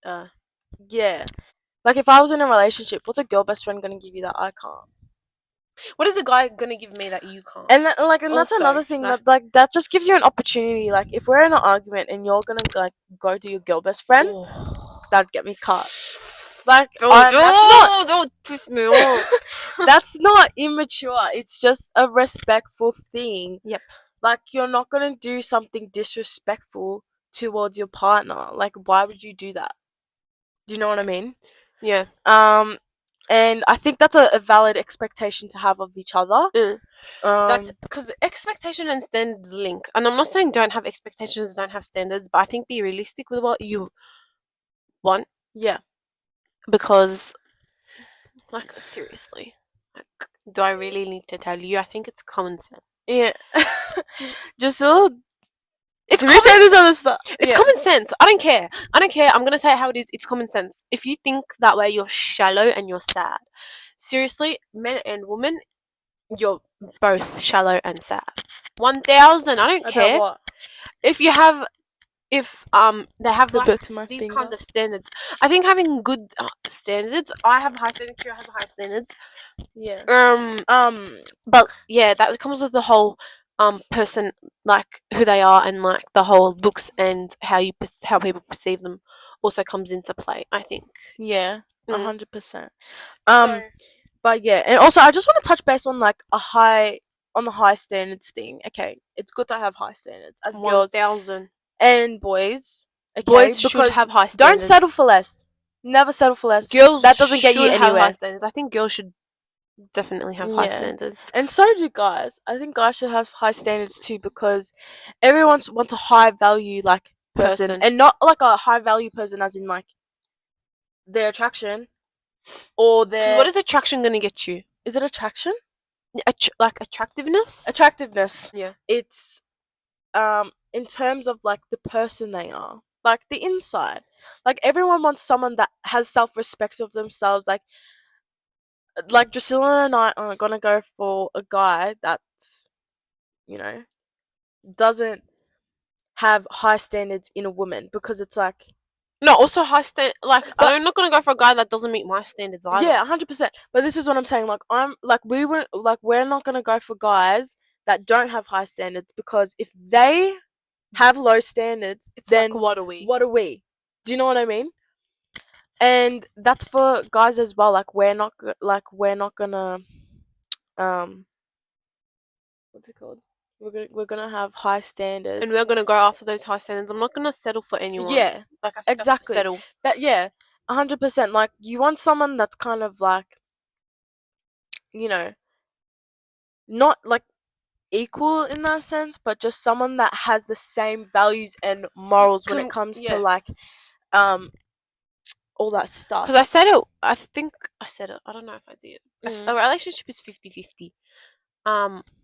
[SPEAKER 2] Uh,
[SPEAKER 1] yeah. Like, if I was in a relationship, what's a girl best friend gonna give you that I can't?
[SPEAKER 2] what is a guy gonna give me that you can't?
[SPEAKER 1] And that's
[SPEAKER 2] Also,
[SPEAKER 1] another thing
[SPEAKER 2] like,
[SPEAKER 1] that just gives you an opportunity. Like, if we're in an argument and you're gonna like go to your girl best friend,
[SPEAKER 2] oh,
[SPEAKER 1] that'd get me cut. Like,
[SPEAKER 2] don't,
[SPEAKER 1] that's not
[SPEAKER 2] don't piss me off.
[SPEAKER 1] that's not immature. It's just a respectful thing.
[SPEAKER 2] Yep.
[SPEAKER 1] Like, you're not gonna do something disrespectful towards your partner. Like, why would you do that? Do you know what I mean?
[SPEAKER 2] Yeah.
[SPEAKER 1] Um, and I think that's a valid expectation to have of each other.
[SPEAKER 2] Mm. That's
[SPEAKER 1] Um,
[SPEAKER 2] because expectation and standards link. And I'm not saying don't have expectations, don't have standards, but I think be realistic with what you want.
[SPEAKER 1] yeah,
[SPEAKER 2] Because, like, seriously, like, do I really need to tell you? I think it's common sense.
[SPEAKER 1] yeah. Just a little.
[SPEAKER 2] It's
[SPEAKER 1] Should we
[SPEAKER 2] common.
[SPEAKER 1] say this on the start?
[SPEAKER 2] It's
[SPEAKER 1] Yeah.
[SPEAKER 2] common sense. I don't care. I don't care. I'm gonna say it how it is. It's common sense. If you think that way, you're shallow and you're sad. Seriously, men and women, you're both shallow and sad. 1,000. I don't
[SPEAKER 1] About
[SPEAKER 2] care.
[SPEAKER 1] what?
[SPEAKER 2] If you have if they have
[SPEAKER 1] The
[SPEAKER 2] like
[SPEAKER 1] book to my
[SPEAKER 2] these kinds
[SPEAKER 1] finger.
[SPEAKER 2] of standards. I think having good standards. I have high standards. Kira has high standards.
[SPEAKER 1] Yeah.
[SPEAKER 2] Um,
[SPEAKER 1] Um.
[SPEAKER 2] but yeah, that comes with the whole person, like who they are and like the whole looks and how people perceive them also comes into play. I think.
[SPEAKER 1] Yeah.
[SPEAKER 2] Mm.
[SPEAKER 1] 100%.
[SPEAKER 2] So
[SPEAKER 1] But yeah, and also I just want to touch base on like on the high standards thing. Okay, it's good to have high standards as
[SPEAKER 2] one
[SPEAKER 1] girls
[SPEAKER 2] thousand
[SPEAKER 1] and boys. Okay,
[SPEAKER 2] boys should
[SPEAKER 1] because
[SPEAKER 2] have high
[SPEAKER 1] don't settle
[SPEAKER 2] standards.
[SPEAKER 1] for less. Never settle for less.
[SPEAKER 2] Girls
[SPEAKER 1] That doesn't get you
[SPEAKER 2] should have high
[SPEAKER 1] anywhere.
[SPEAKER 2] standards. I think girls should definitely have high
[SPEAKER 1] Yeah.
[SPEAKER 2] standards.
[SPEAKER 1] And so do guys. I think guys should have high standards too, because everyone wants a high value like person,
[SPEAKER 2] Person.
[SPEAKER 1] and not like a high value person as in like their attraction or
[SPEAKER 2] Because what
[SPEAKER 1] their,
[SPEAKER 2] is attraction going to get you?
[SPEAKER 1] is it attraction?
[SPEAKER 2] Like attractiveness?
[SPEAKER 1] Attractiveness.
[SPEAKER 2] Yeah.
[SPEAKER 1] It's in terms of like the person they are, like the inside. Like everyone wants someone that has self-respect of themselves. Like Drusilla and I aren't gonna go for a guy that's, you know, doesn't have high standards in a woman, because it's like,
[SPEAKER 2] No, also high stand. Like,
[SPEAKER 1] but
[SPEAKER 2] I'm not going to go for a guy that doesn't meet my standards either.
[SPEAKER 1] yeah, 100%. But this is what I'm saying. Like I'm like we're not gonna go for guys that don't have high standards, because if they have low standards,
[SPEAKER 2] It's like,
[SPEAKER 1] then
[SPEAKER 2] what are we?
[SPEAKER 1] what are we? Do you know what I mean? And that's for guys as well. Like we're not gonna um what's it called? We're gonna have high
[SPEAKER 2] And
[SPEAKER 1] standards.
[SPEAKER 2] we're going to go after those high standards. I'm not going to settle for anyone.
[SPEAKER 1] Yeah,
[SPEAKER 2] Like, I think that's to
[SPEAKER 1] exactly.
[SPEAKER 2] settle.
[SPEAKER 1] That yeah, 100%. Like you want someone that's kind of like, you know, not like equal in that sense, but just someone that has the same values and morals when it comes to
[SPEAKER 2] Yeah.
[SPEAKER 1] like um all that
[SPEAKER 2] Because I
[SPEAKER 1] stuff.
[SPEAKER 2] said it. I think I said it. I don't know if I did. A
[SPEAKER 1] Mm,
[SPEAKER 2] relationship is 50-50.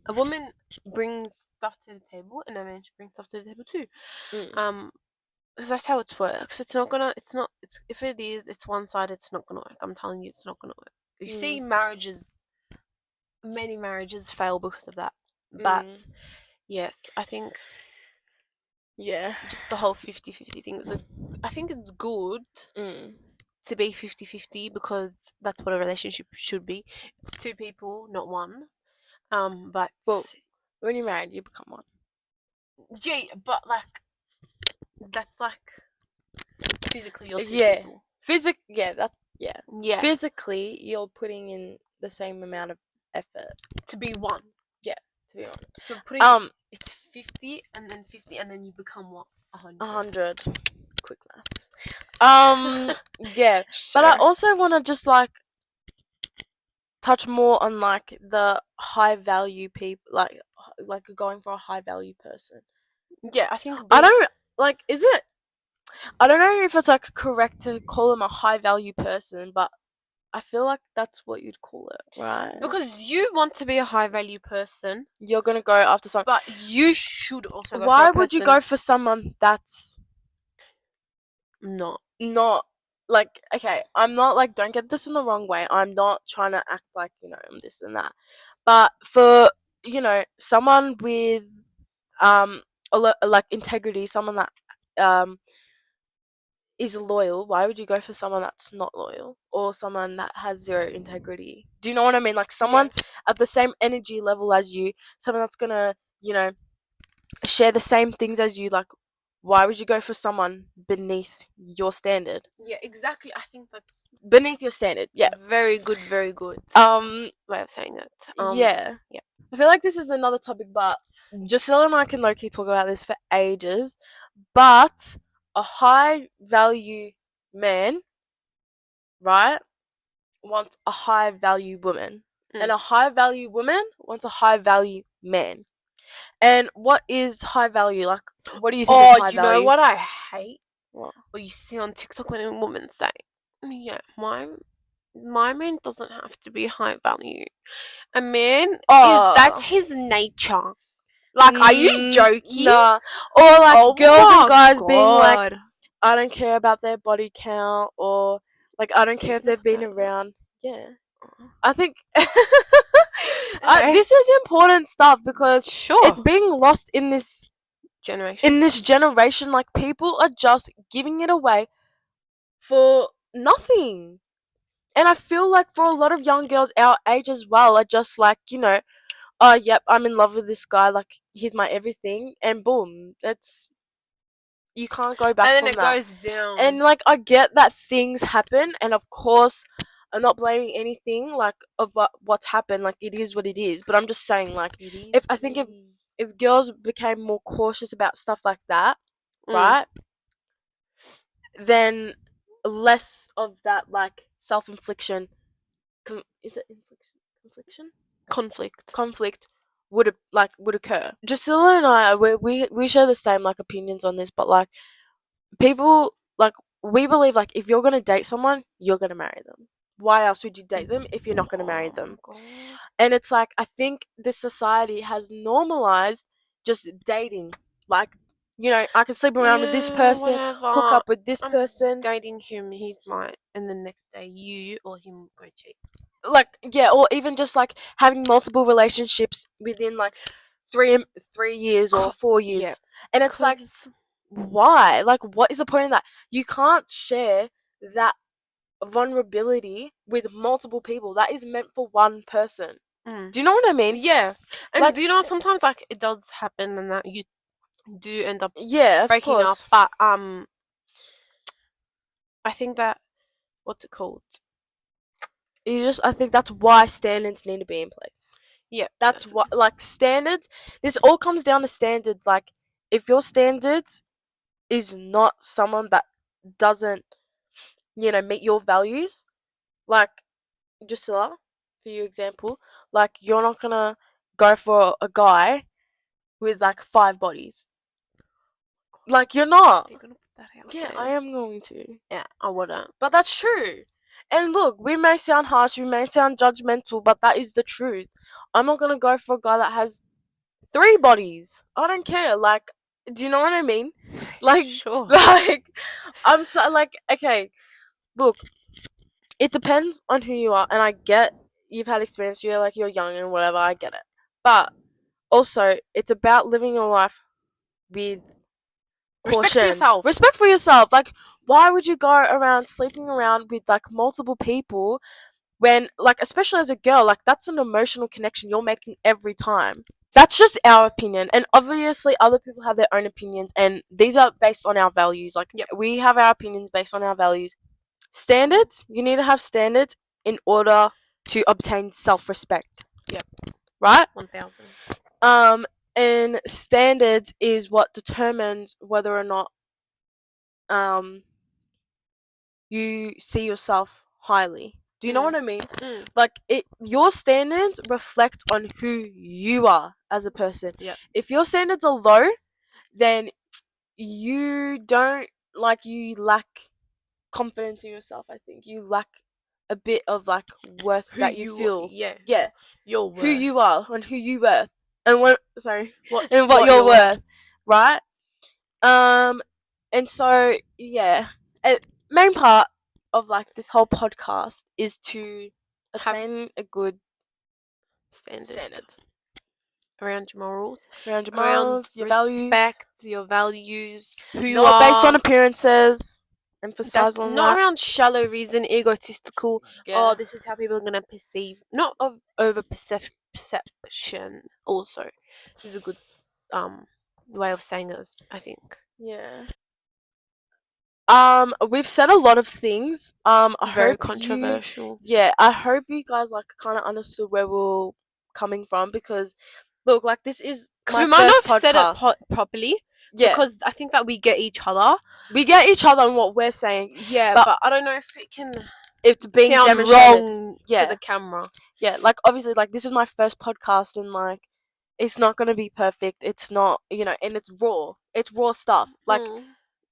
[SPEAKER 2] A woman brings stuff to the table, and a man should bring stuff to the table too.
[SPEAKER 1] mm,
[SPEAKER 2] Um, because that's how it works. It's not gonna. It's not. It's if it is, it's one side. It's not gonna work. I'm telling you, it's not gonna work. You see,
[SPEAKER 1] mm,
[SPEAKER 2] many marriages fail because of that.
[SPEAKER 1] mm.
[SPEAKER 2] But yes, I think
[SPEAKER 1] Yeah.
[SPEAKER 2] just the whole 50-50 thing. I think it's good
[SPEAKER 1] Mm.
[SPEAKER 2] to be 50-50 because that's what a relationship should be. It's two people, not one. But
[SPEAKER 1] Well, when you're married, you become one.
[SPEAKER 2] yeah, but like that's like physically you're two
[SPEAKER 1] Yeah.
[SPEAKER 2] people.
[SPEAKER 1] Yeah, yeah.
[SPEAKER 2] Yeah,
[SPEAKER 1] Physically, you're putting in the same amount of effort.
[SPEAKER 2] to be one.
[SPEAKER 1] Yeah, to be honest.
[SPEAKER 2] So putting it's 50 and then you become what? 100.
[SPEAKER 1] 100. Quick maths. Yeah. But I
[SPEAKER 2] Sure.
[SPEAKER 1] also want to just like touch more on like the high value people, like going for a high value person.
[SPEAKER 2] Yeah, I think
[SPEAKER 1] I
[SPEAKER 2] being
[SPEAKER 1] don't like. Is it? I don't know if it's like correct to call them a high value person, but I feel like that's what you'd call it, right?
[SPEAKER 2] because you want to be a high value person,
[SPEAKER 1] You're gonna go after someone.
[SPEAKER 2] but you should also go for a
[SPEAKER 1] Why would you
[SPEAKER 2] person
[SPEAKER 1] go for someone that's
[SPEAKER 2] not.
[SPEAKER 1] not like, okay, I'm not like, don't get this in the wrong way. I'm not trying to act like, I'm this and that. But for, someone with like integrity, someone that um is loyal, why would you go for someone that's not loyal or someone that has zero integrity? Do you know what I mean? Like
[SPEAKER 2] Yeah.
[SPEAKER 1] someone at the same energy level as you, someone that's gonna, share the same things as you. Like, why would you go for someone beneath your standard?
[SPEAKER 2] Yeah, exactly. I think that's
[SPEAKER 1] Beneath your standard, yeah.
[SPEAKER 2] very good
[SPEAKER 1] Um,
[SPEAKER 2] way of saying it.
[SPEAKER 1] yeah.
[SPEAKER 2] Yeah.
[SPEAKER 1] I feel like this is another topic, but Giselle and I can low-key talk about this for ages. But a high value man, right, wants a high value woman. And
[SPEAKER 2] Mm.
[SPEAKER 1] a high value woman wants a high value man. And what is high value? Like, what do you think is
[SPEAKER 2] Oh,
[SPEAKER 1] high
[SPEAKER 2] you know
[SPEAKER 1] value?
[SPEAKER 2] what I hate?
[SPEAKER 1] What?
[SPEAKER 2] Or you see on TikTok when a woman say, "Yeah, my man doesn't have to be high value. A man is
[SPEAKER 1] Oh,
[SPEAKER 2] that's his nature." Like, are you joking?
[SPEAKER 1] nah. Or like
[SPEAKER 2] Oh
[SPEAKER 1] girls and
[SPEAKER 2] my
[SPEAKER 1] guys being like,
[SPEAKER 2] god!
[SPEAKER 1] I don't care about their body count, or like I don't care if they've been
[SPEAKER 2] Okay.
[SPEAKER 1] around. Yeah, I think
[SPEAKER 2] Okay.
[SPEAKER 1] this is important stuff, because
[SPEAKER 2] Sure.
[SPEAKER 1] it's being lost in this
[SPEAKER 2] Generation.
[SPEAKER 1] generation. Like people are just giving it away for nothing. And I feel like for a lot of young girls our age as well are just like, oh yep, I'm in love with this guy, like he's my everything, and boom, it's, you can't go back
[SPEAKER 2] And then
[SPEAKER 1] from
[SPEAKER 2] it
[SPEAKER 1] that.
[SPEAKER 2] goes down.
[SPEAKER 1] And like I get that things happen, and of course I'm not blaming anything like of what's happened. Like it is what it is, but I'm just saying, like,
[SPEAKER 2] It is.
[SPEAKER 1] if I think if girls became more cautious about stuff like that,
[SPEAKER 2] Mm.
[SPEAKER 1] right, then less of that like self-infliction. Is it infliction? Confliction?
[SPEAKER 2] Conflict.
[SPEAKER 1] Conflict would occur. Drusilla and I, we share the same like opinions on this, but like people like we believe like if you're gonna date someone, you're gonna marry them. Why else would you date them if you're not gonna marry them?
[SPEAKER 2] God.
[SPEAKER 1] And it's like I think this society has normalized just dating. Like, I can sleep around with this
[SPEAKER 2] Yeah,
[SPEAKER 1] person, hook
[SPEAKER 2] whatever.
[SPEAKER 1] up with this
[SPEAKER 2] I'm
[SPEAKER 1] person.
[SPEAKER 2] dating him, he's mine, and the next day you or him go cheat.
[SPEAKER 1] Like, yeah, or even just like having multiple relationships within like 3 years or 4 years.
[SPEAKER 2] Yeah,
[SPEAKER 1] And it's like,
[SPEAKER 2] because
[SPEAKER 1] why? Like, what is the point in that? You can't share that vulnerability with multiple people. That is meant for one person.
[SPEAKER 2] mm,
[SPEAKER 1] Do you know what I mean?
[SPEAKER 2] yeah, and
[SPEAKER 1] Like,
[SPEAKER 2] sometimes like it does happen, and that you do end up
[SPEAKER 1] yeah, of
[SPEAKER 2] breaking up.
[SPEAKER 1] course.
[SPEAKER 2] But I think that what's it called?
[SPEAKER 1] I think that's why standards need to be in place.
[SPEAKER 2] Yeah,
[SPEAKER 1] That's what, like, standards. This all comes down to standards. Like, if your standards is not someone that doesn't, meet your values, like Drusilla, for your example, like you're not gonna go for a guy with like 5 bodies. Like, you're not.
[SPEAKER 2] Are you gonna put that out
[SPEAKER 1] Yeah, I
[SPEAKER 2] there?
[SPEAKER 1] am going to.
[SPEAKER 2] Yeah, I wouldn't.
[SPEAKER 1] But that's true. And look, we may sound harsh, we may sound judgmental, but that is the truth. I'm not gonna go for a guy that has 3 bodies. I don't care. Like, do you know what I mean? Like,
[SPEAKER 2] Sure.
[SPEAKER 1] like, I'm so like, okay. Look, it depends on who you are, and I get you've had experience. You're young and whatever. I get it, but also it's about living your life with
[SPEAKER 2] Respect for
[SPEAKER 1] caution,
[SPEAKER 2] yourself.
[SPEAKER 1] respect for yourself. Like, why would you go around sleeping around with like multiple people when, like, especially as a girl, like that's an emotional connection you're making every time. That's just our opinion, and obviously other people have their own opinions, and these are based on our values. Like,
[SPEAKER 2] Yep.
[SPEAKER 1] we have our opinions based on our values. Standards, you need to have standards in order to obtain self-respect.
[SPEAKER 2] Yep.
[SPEAKER 1] Right?
[SPEAKER 2] 1000.
[SPEAKER 1] Um, and standards is what determines whether or not um you see yourself highly. Do you know what I mean?
[SPEAKER 2] Mm.
[SPEAKER 1] Like, your standards reflect on who you are as a person.
[SPEAKER 2] Yep.
[SPEAKER 1] If your standards are low, then you don't you lack confidence in yourself. I think you lack a bit of like worth
[SPEAKER 2] Who
[SPEAKER 1] that you
[SPEAKER 2] you
[SPEAKER 1] feel.
[SPEAKER 2] yeah.
[SPEAKER 1] Yeah,
[SPEAKER 2] Your
[SPEAKER 1] who
[SPEAKER 2] worth.
[SPEAKER 1] you are and who you worth, and what sorry, and what
[SPEAKER 2] What
[SPEAKER 1] you're
[SPEAKER 2] you're worth.
[SPEAKER 1] worth, right? Um, and so yeah, main part of like this whole podcast is to
[SPEAKER 2] Have
[SPEAKER 1] attain a good
[SPEAKER 2] standard
[SPEAKER 1] standards
[SPEAKER 2] around your morals,
[SPEAKER 1] around your
[SPEAKER 2] around
[SPEAKER 1] morals, your values,
[SPEAKER 2] respect, your values, who you
[SPEAKER 1] not based on
[SPEAKER 2] are.
[SPEAKER 1] appearances. Emphasize
[SPEAKER 2] That's
[SPEAKER 1] on
[SPEAKER 2] not
[SPEAKER 1] that.
[SPEAKER 2] around shallow reason, egotistical.
[SPEAKER 1] Yeah.
[SPEAKER 2] Oh, this is how people are gonna perceive. Not of over perception. Also, this is a good way of saying it. I think
[SPEAKER 1] Yeah. We've said a lot of things.
[SPEAKER 2] very controversial.
[SPEAKER 1] I hope you guys like kind of understood where we're coming from, because look, like, this is
[SPEAKER 2] Because
[SPEAKER 1] my
[SPEAKER 2] we might
[SPEAKER 1] first
[SPEAKER 2] not have said it
[SPEAKER 1] podcast.
[SPEAKER 2] properly.
[SPEAKER 1] Yeah,
[SPEAKER 2] Because I think that we get each other.
[SPEAKER 1] we get each other on what we're saying,
[SPEAKER 2] Yeah,
[SPEAKER 1] but
[SPEAKER 2] but I don't know if it can
[SPEAKER 1] it's being
[SPEAKER 2] sound
[SPEAKER 1] demonstrated.
[SPEAKER 2] wrong to
[SPEAKER 1] Yeah,
[SPEAKER 2] the camera.
[SPEAKER 1] yeah. Like, obviously, like, this is my first podcast, and like, it's not gonna be perfect. It's not, and it's raw. It's raw stuff. Like,
[SPEAKER 2] Mm.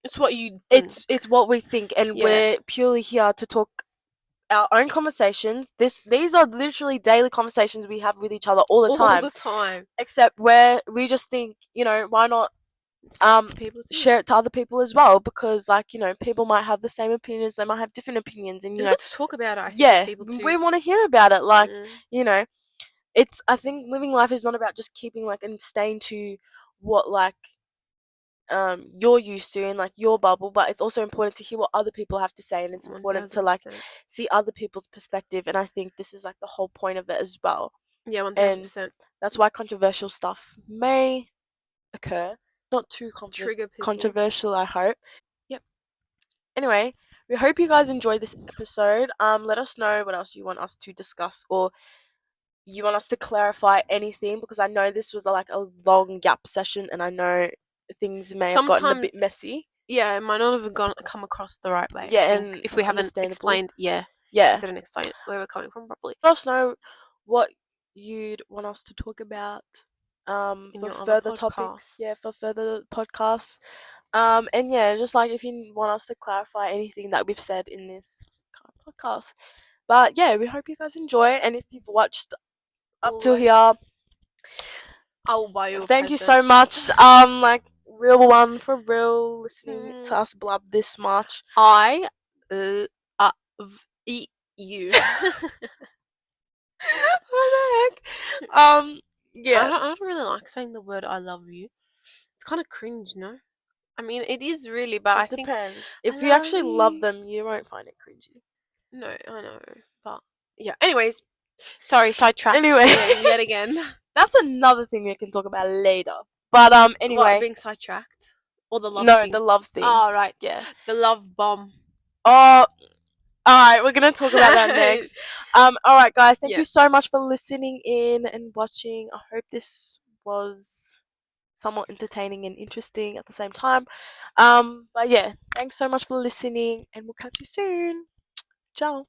[SPEAKER 2] It's what you think.
[SPEAKER 1] it's what we think, and
[SPEAKER 2] Yeah.
[SPEAKER 1] we're purely here to talk our own conversations. These are literally daily conversations we have with each other all the
[SPEAKER 2] All
[SPEAKER 1] time.
[SPEAKER 2] the time.
[SPEAKER 1] Except where we just think, why not
[SPEAKER 2] People too.
[SPEAKER 1] share it to other people as well, because like, people might have the same opinions, they might have different opinions, and
[SPEAKER 2] It's good to talk about it, I think, with
[SPEAKER 1] yeah,
[SPEAKER 2] people
[SPEAKER 1] we
[SPEAKER 2] too.
[SPEAKER 1] want to hear about it. Like,
[SPEAKER 2] Mm.
[SPEAKER 1] it's I think living life is not about just keeping like and staying to what like you're used to and like your bubble, but it's also important to hear what other people have to say, and it's important to like
[SPEAKER 2] 1000%.
[SPEAKER 1] see other people's perspective, and I think this is like the whole point of it as well.
[SPEAKER 2] Yeah,
[SPEAKER 1] And
[SPEAKER 2] 1000%.
[SPEAKER 1] that's why controversial stuff may occur. Not too
[SPEAKER 2] Trigger people.
[SPEAKER 1] controversial, I hope.
[SPEAKER 2] Yep.
[SPEAKER 1] Anyway, we hope you guys enjoyed this episode. Let us know what else you want us to discuss, or you want us to clarify anything, because I know this was like a long gap session, and I know things may have gotten a
[SPEAKER 2] Sometimes
[SPEAKER 1] bit messy.
[SPEAKER 2] Yeah, it might not have gone come across the right way. I
[SPEAKER 1] Yeah,
[SPEAKER 2] think
[SPEAKER 1] and
[SPEAKER 2] if we haven't
[SPEAKER 1] understandable.
[SPEAKER 2] explained, yeah, we
[SPEAKER 1] Yeah.
[SPEAKER 2] didn't explain where we're coming from properly
[SPEAKER 1] Let us know what you'd want us to talk about
[SPEAKER 2] in
[SPEAKER 1] for
[SPEAKER 2] your other
[SPEAKER 1] further topics.
[SPEAKER 2] podcast.
[SPEAKER 1] Yeah, for further podcasts. And yeah, just like if you want us to clarify anything that we've said in this kind of podcast. But yeah, we hope you guys enjoy. And if you've watched up
[SPEAKER 2] All the
[SPEAKER 1] till
[SPEAKER 2] way,
[SPEAKER 1] here,
[SPEAKER 2] I will buy you a
[SPEAKER 1] thank you
[SPEAKER 2] present.
[SPEAKER 1] so much. Like real one for real, listening to
[SPEAKER 2] Hmm.
[SPEAKER 1] us blub this much.
[SPEAKER 2] I uh, uh, eat you.
[SPEAKER 1] What the heck? Yeah,
[SPEAKER 2] I don't really like saying the word "I love you." It's kind of cringe, no? I mean, it is really, but I
[SPEAKER 1] it
[SPEAKER 2] think
[SPEAKER 1] depends.
[SPEAKER 2] I
[SPEAKER 1] If you
[SPEAKER 2] love
[SPEAKER 1] actually love
[SPEAKER 2] you.
[SPEAKER 1] them, you won't find it cringy.
[SPEAKER 2] No, I know, but yeah. Anyways, sorry, sidetracked
[SPEAKER 1] Anyway,
[SPEAKER 2] yet again.
[SPEAKER 1] that's another thing we can talk about later. But
[SPEAKER 2] What,
[SPEAKER 1] anyway,
[SPEAKER 2] being sidetracked or the love
[SPEAKER 1] no,
[SPEAKER 2] thing?
[SPEAKER 1] the love thing.
[SPEAKER 2] Oh, right,
[SPEAKER 1] Yeah.
[SPEAKER 2] the love bomb.
[SPEAKER 1] Oh, all right, we're gonna talk about that next. All right, guys, thank
[SPEAKER 2] Yeah.
[SPEAKER 1] you so much for listening in and watching. I hope this was somewhat entertaining and interesting at the same time. But yeah, thanks so much for listening, and we'll catch you soon. Ciao.